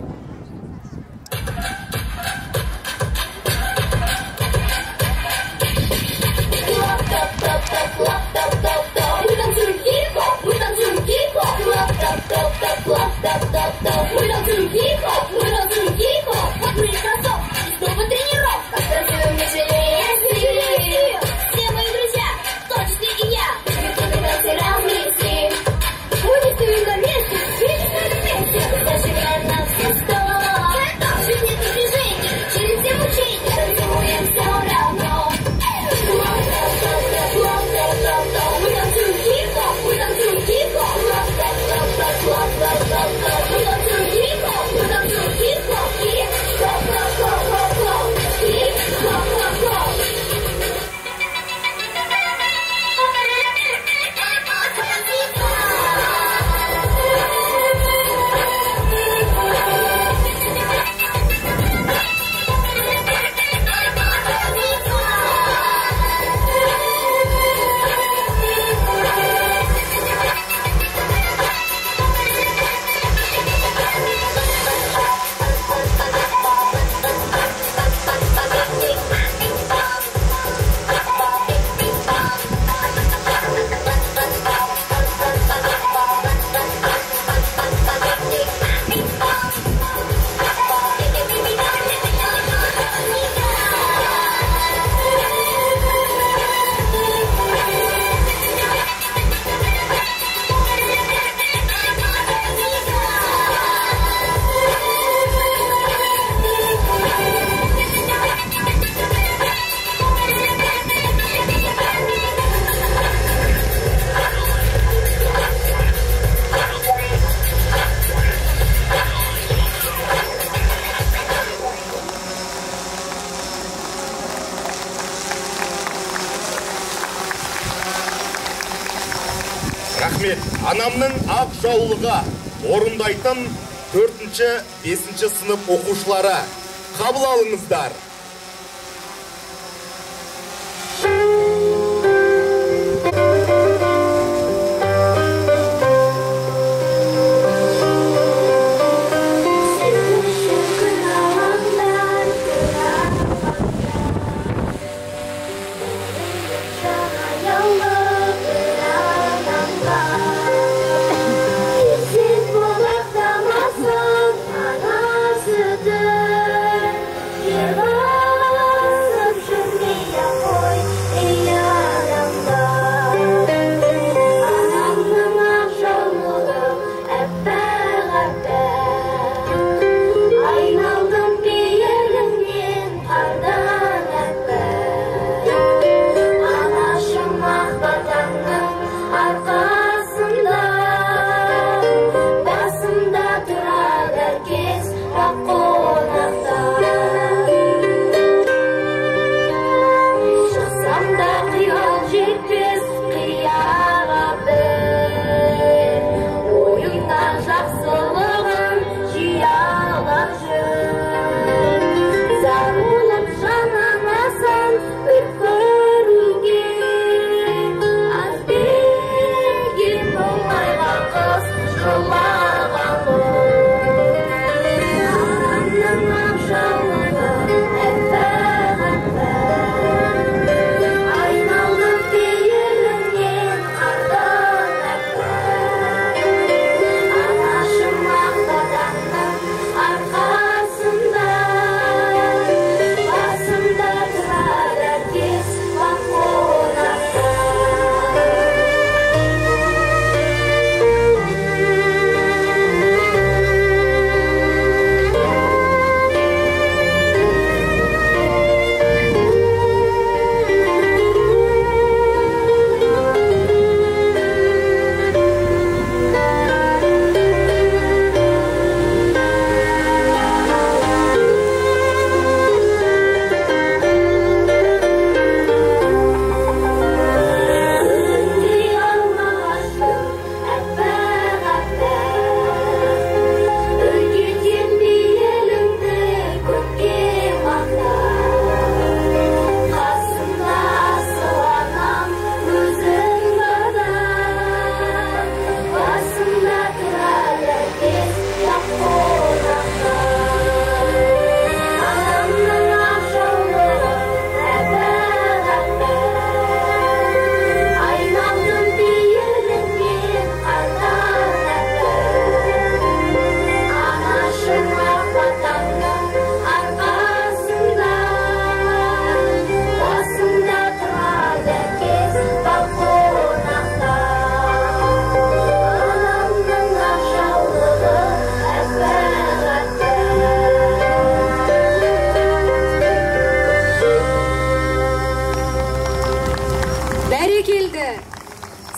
Рахмет, анамның ақ жаулығы орындайтын 4-5 сынып оқушылары. Қабыл алыңыздар. Give up.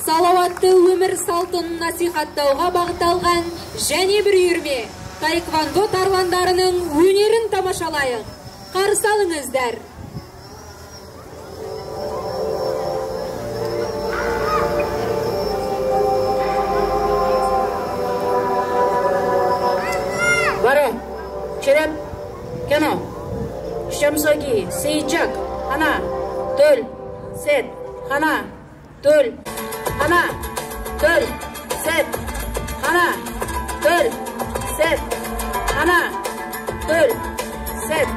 салауатты өмір салтын насихаттауға бағытталған және бір үйірме таэквондо тарландарының өнерін тамашалайық. Қарсы алыңыздар. Баро, череп, кено, шамсоги, сейчак, хана, төл, сет, хана, төл, хана, төл, сет, хана, төл, сет, хана, төл, сет,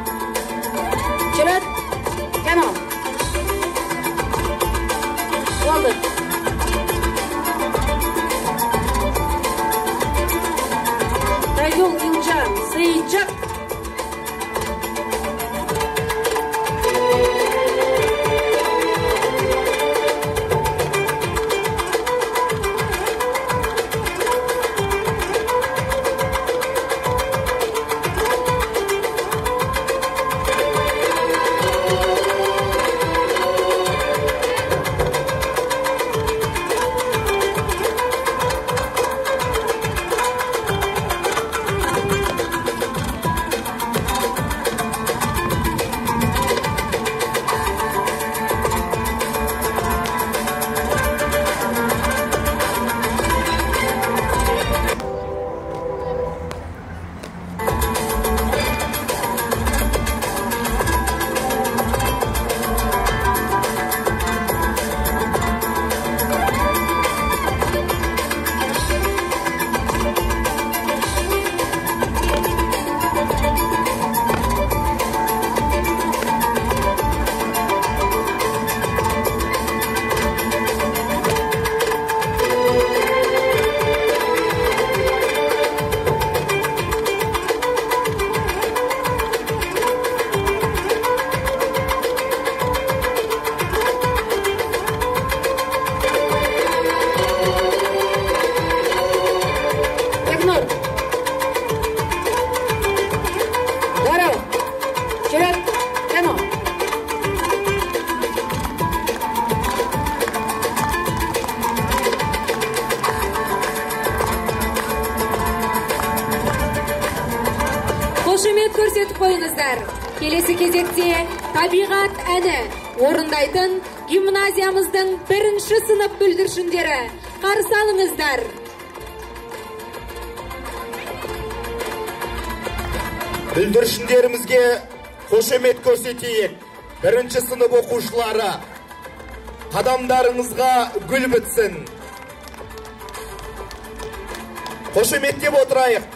череп, кено. Oldu. Тайгул Инжан, Сейчак. Қошемет көрсетіп қойыңыздар. Келесі кезекте табиғат әні орындайтын гимназиямыздың бірінші сынып бүлдіршіндері. Қарсы алыңыздар. Бүлдіршіндерімізге қошемет көрсетейік. Бірінші сынып оқушылары, қадамдарыңызға гүл бітсін. Қошеметтеп отырайық.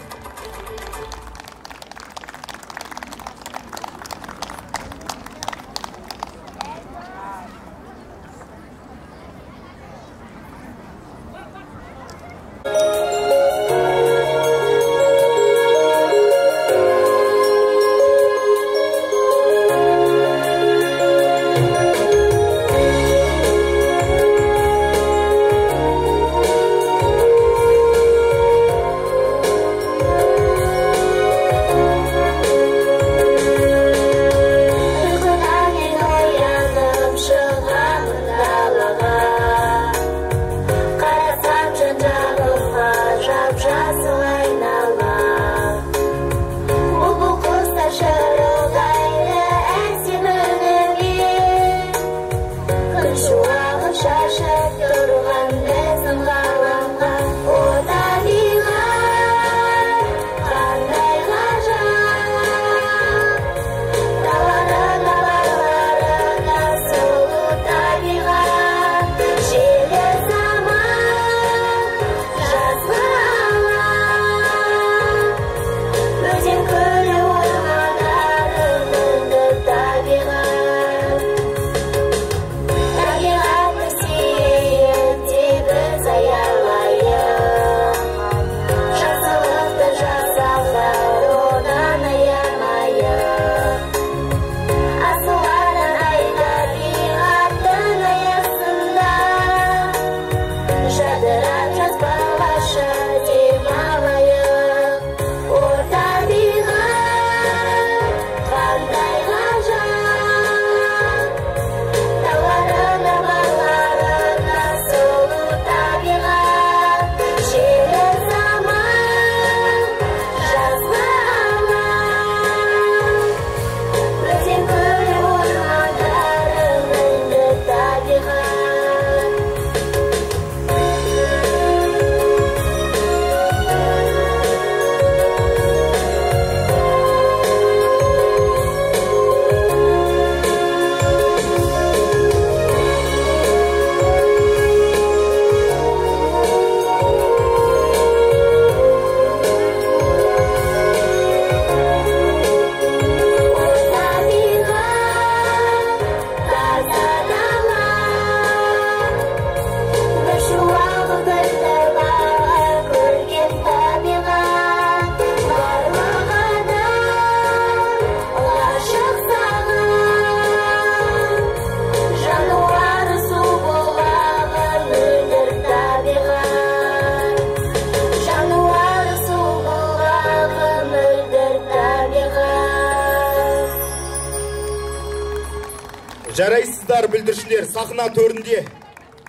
Жарайсыздар бүлдіршілер, сахна төрінде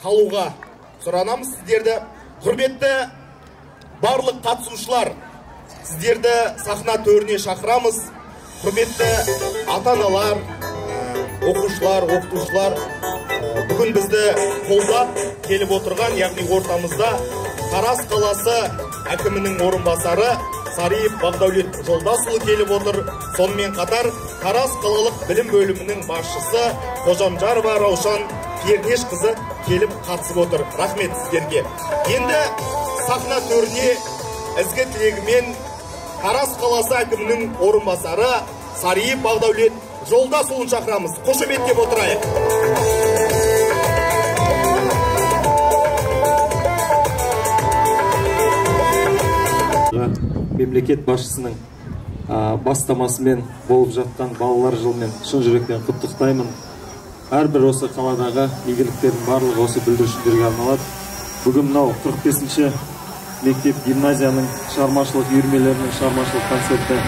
қалуға сұранамыз сіздерді. Құрметті барлық қатысушылар, сіздерді сахна төріне шақырамыз. Құрметті ата-аналар, оқушылар, оқытушылар, бүгін бізді қолдап келіп отырған, яғни ортамызда Тараз қаласы әкімінің орынбасары Сариев Бағдаулет Жолдасұлы келіп отыр. Сонымен қатар Тараз қалалық білім бөлімінің басшысы Қожамжарова Раушан Пернешқызы келіп қатысып отыр. Рахмет сіздерге. Енді сахна төріне ізгі тілегімен Тараз қаласы әкімінің орынбасары Сариев Бағдаулет Жолдасұлын шақырамыз. Қошеметтеп отырайық. Мемлекет басшысының бастамасымен болып жатқан балалар жылымен шын жүректен құттықтаймын. Әрбір осы қаладағы игіліктердің барлығы осы бүлдіршіндерге арналады. Бүгін мынау 45-ші мектеп гимназияның шығармашылық үйірмелерінің шығармашылық концерті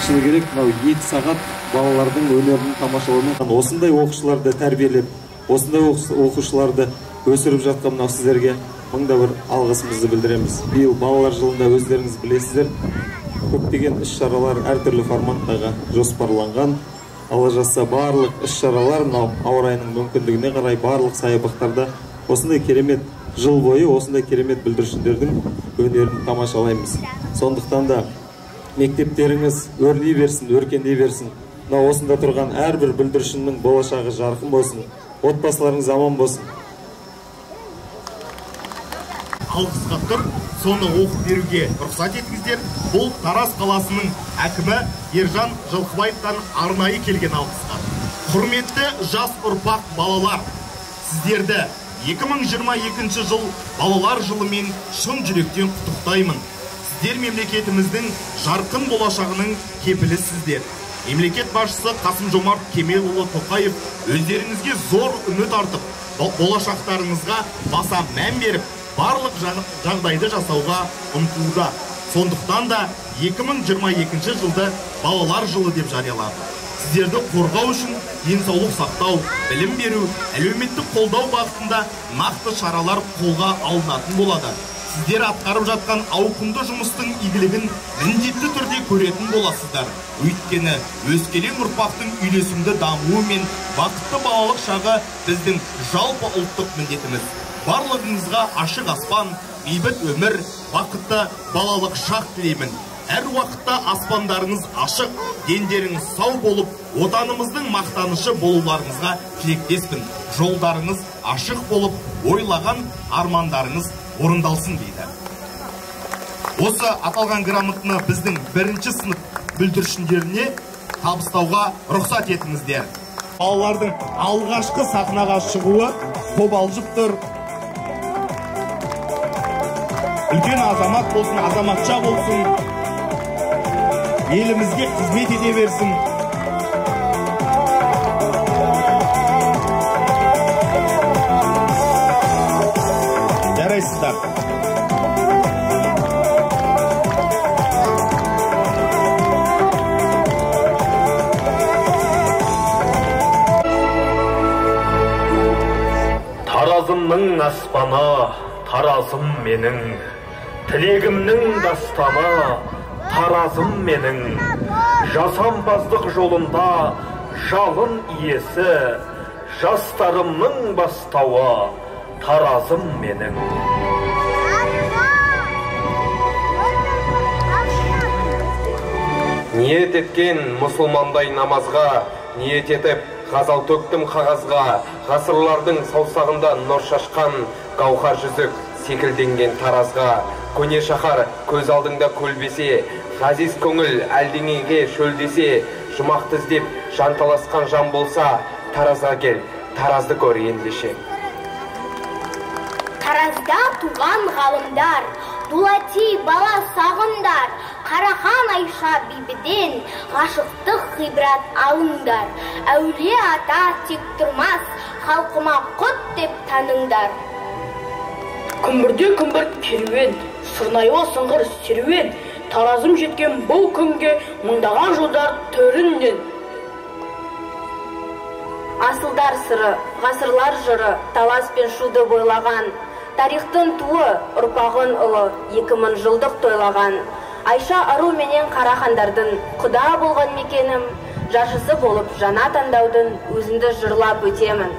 шыны керек. Мынау 2 сағат балалардың өнерін тамашалаумен осындай оқушыларды тәрбиелеп, осындай оқушыларды өсіріп жатқан мынау сіздерге мыңда бір алғысымызды білдіреміз. Биыл балалар жылында өздеріңіз білесіздер, көптеген іс-шаралар әртүрлі форматтағы жоспарланған. Алла жазса барлық іс-шаралар мынау ауа райының мүмкіндігіне қарай барлық саябақтарда осындай керемет жыл бойы осындай керемет бүлдіршіндердің өнерін тамашалаймыз. Сондықтан да мектептеріңіз өрлей берсін, өркендей берсін. Мынау осында тұрған әрбір бүлдіршіннің болашағы жарқын болсын, отбасыларыңыз аман болсын. Алғыс хаттар, соны оқып беруге рұқсат етіңіздер. Бұл Тараз қаласының әкімі Ержан Жылқыбаевтан арнайы келген алғыс хат. Құрметті жас ұрпақ балалар, сіздерді 2022 жыл балалар жылымен шын жүректен құттықтаймын. Сіздер мемлекетіміздің жарқын болашағының кепілісіздер. Мемлекет басшысы Қасым-Жомарт Кемелұлы Тоқаев өздеріңізге зор үміт артып, болашақтарыңызға баса мән беріп, барлық жағдайды жасауға ұмтылуда. Сондықтан да 2022 жылды балалар жылы деп жариялады. Сіздерді қорғау үшін денсаулық сақтау, білім беру, әлеуметтік қолдау бағытында нақты шаралар қолға алынатын болады. Сіздер атқарып жатқан ауқымды жұмыстың игілігін міндетті түрде көретін боласыздар. Өйткені өскелең ұрпақтың үйлесімді дамуы мен бақытты балалық шағы біздің жалпы ұлттық міндетіміз. Барлығыңызға ашық аспан, бейбіт өмір, бақытты балалық шақ тілеймін. Әр уақытта аспандарыңыз ашық, дендеріңіз сау болып, отанымыздың мақтанышы болуларыңызға тілектеспін. Жолдарыңыз ашық болып, ойлаған армандарыңыз орындалсын дейді. Осы аталған грамотаны біздің 1-ші сынып бүлдіршіндеріне табыстауға рұқсат етіңіздер. Балалардың алғашқы сахнаға шығуы қобалжып тұр. Үлкен азамат болсын, азаматша болсын, елімізге қызмет ете берсін. Жарайсыздар. Таразымның аспаны, таразым менің, тілегімнің дастаны, таразым менің, жасампаздық жолында жалын иесі, жастарымның бастауы, таразым менің. Ниет еткен мұсылмандай намазға, ниет етіп ғазал төктім қағазға, ғасырлардың саусағында нұр шашқан гауһар жүзік секілденген таразға. Көне шаһар көз алдыңда көлбесе, ғазиз көңіл әлдеңеге шөлдесе, жұмақты іздеп жанталасқан жан болса, таразға кел, таразды көр ендеше. Таразда туған ғалымдар, дулати бала сағындар, Қарахан Айша бибіден ғашықтық ғибрат алыңдар. Әулие ата тек тұрмас, халқыма құт деп таныңдар. Күмбірде күмбірт керуен, сырнайла сыңғыр серуен, таразым жеткен бұл күнге мыңдаған жылдар төріннен. Асылдар сыры, ғасырлар жыры, талас пен шуды бойлаған. Тарихтың туы, ұрпағын ұлы, 2000 жылдық тойлаған. Айша ару менен қарахандардың құда болған мекенім, жаршысы болып жана таңдаудың өзінді жырлап өтемін.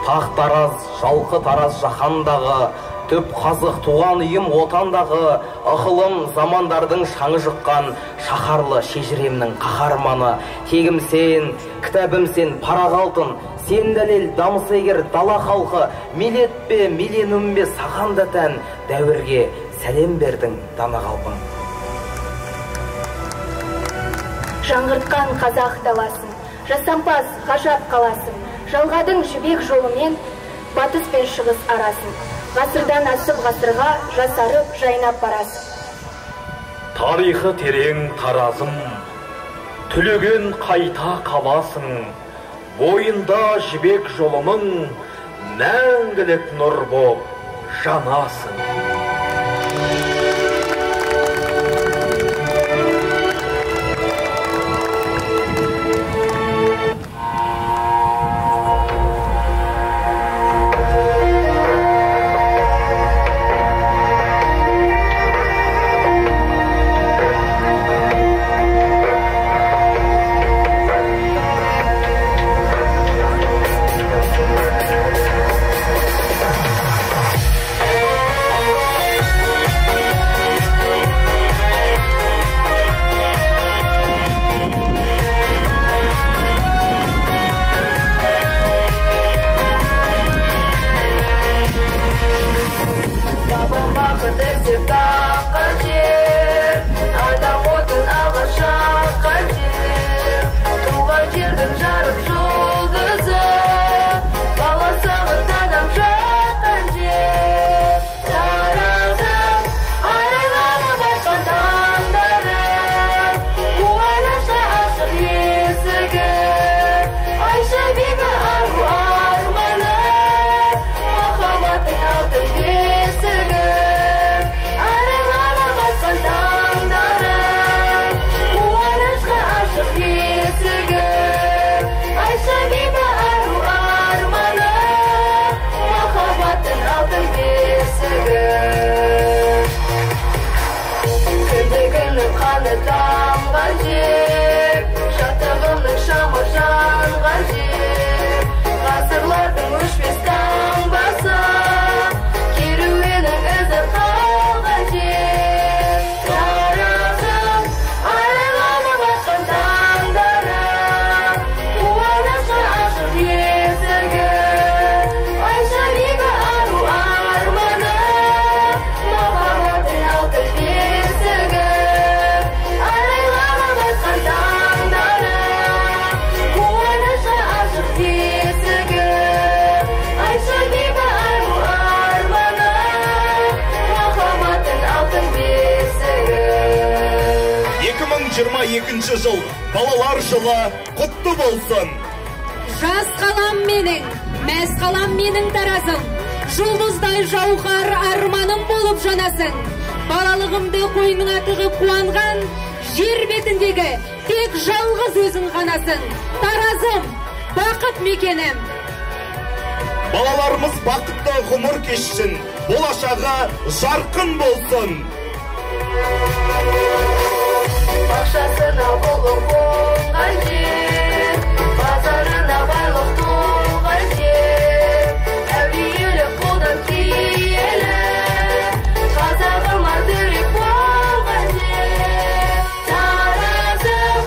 Тақ тараз, жалқы тараз жаһандағы, төп қазық туған үйім отандағы, ықылым замандардың шаңы жұққан, шаһарлы шежіремнің қаһарманы. Тегім сен, кітабым сен, парақ алтын, сен дәлел дамыс егер дала халқы, милет пе, миленум бе саған да тән, дәуірге сәлем бердің дана қалпың. Жаңғыртқан қазақ даласын, жасампаз ғажап қаласын, жалғадың жібек жолымен батыс пен шығыс арасын. Ғасырдан асып ғасырға жасарып жайнап барасың. Тарихы терең таразым, түлеген қайта қаласың, бойында жібек жолының мәңгілік нұр боп жанасың. Жыл балалар жылы құтты болсын. Жас қалам менің, мәз қалам менің таразым, жұлдыздай жауһар арманым болып жанасын. Балалығымды қойныңа тығып қуанған, жер бетіндегі тек жалғыз өзің ғанасың. Таразым, бақыт мекенім. Балаларымыз бақытты ғұмыр кешсін, болашағы жарқын болсын. Бақшасына болып қонған жер, базарына байлық толған жер, әуелі қолдан киелі, қазағым артырек болған жер. Таразым,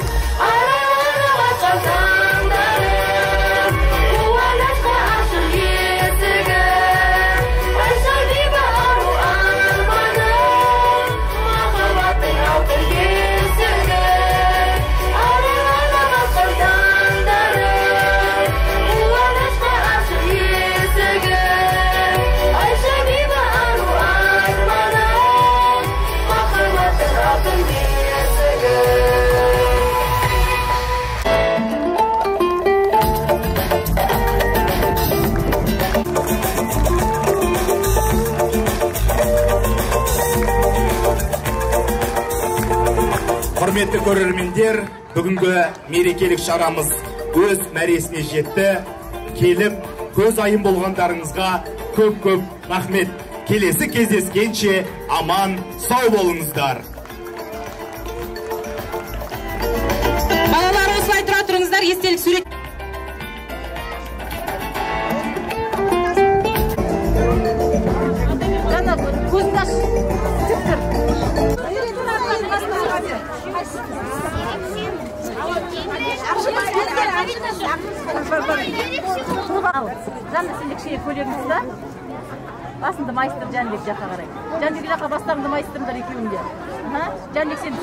арайлана батқан таңдарым, қуанышқа ашық есігім, Айша бибі ару арманым, махаббаттың алтын Құрметті көрермендер, бүгінгі мерекелік шарамыз өз мәресіне жетті. Келіп, көз айым болғандарыңызға көп-көп рахмет. Келесі кездескенше аман, сау болыңыздар. Балалар, осылай тұра тұрыңыздар, естелік сурет. Жанды сен кішкене көйлегіңіз да, басында майыстыр Жәнібек жаққа қарай. Жәнібек жаққа бастарыңды майыстырыңдар екеуінде. Жәнібек сен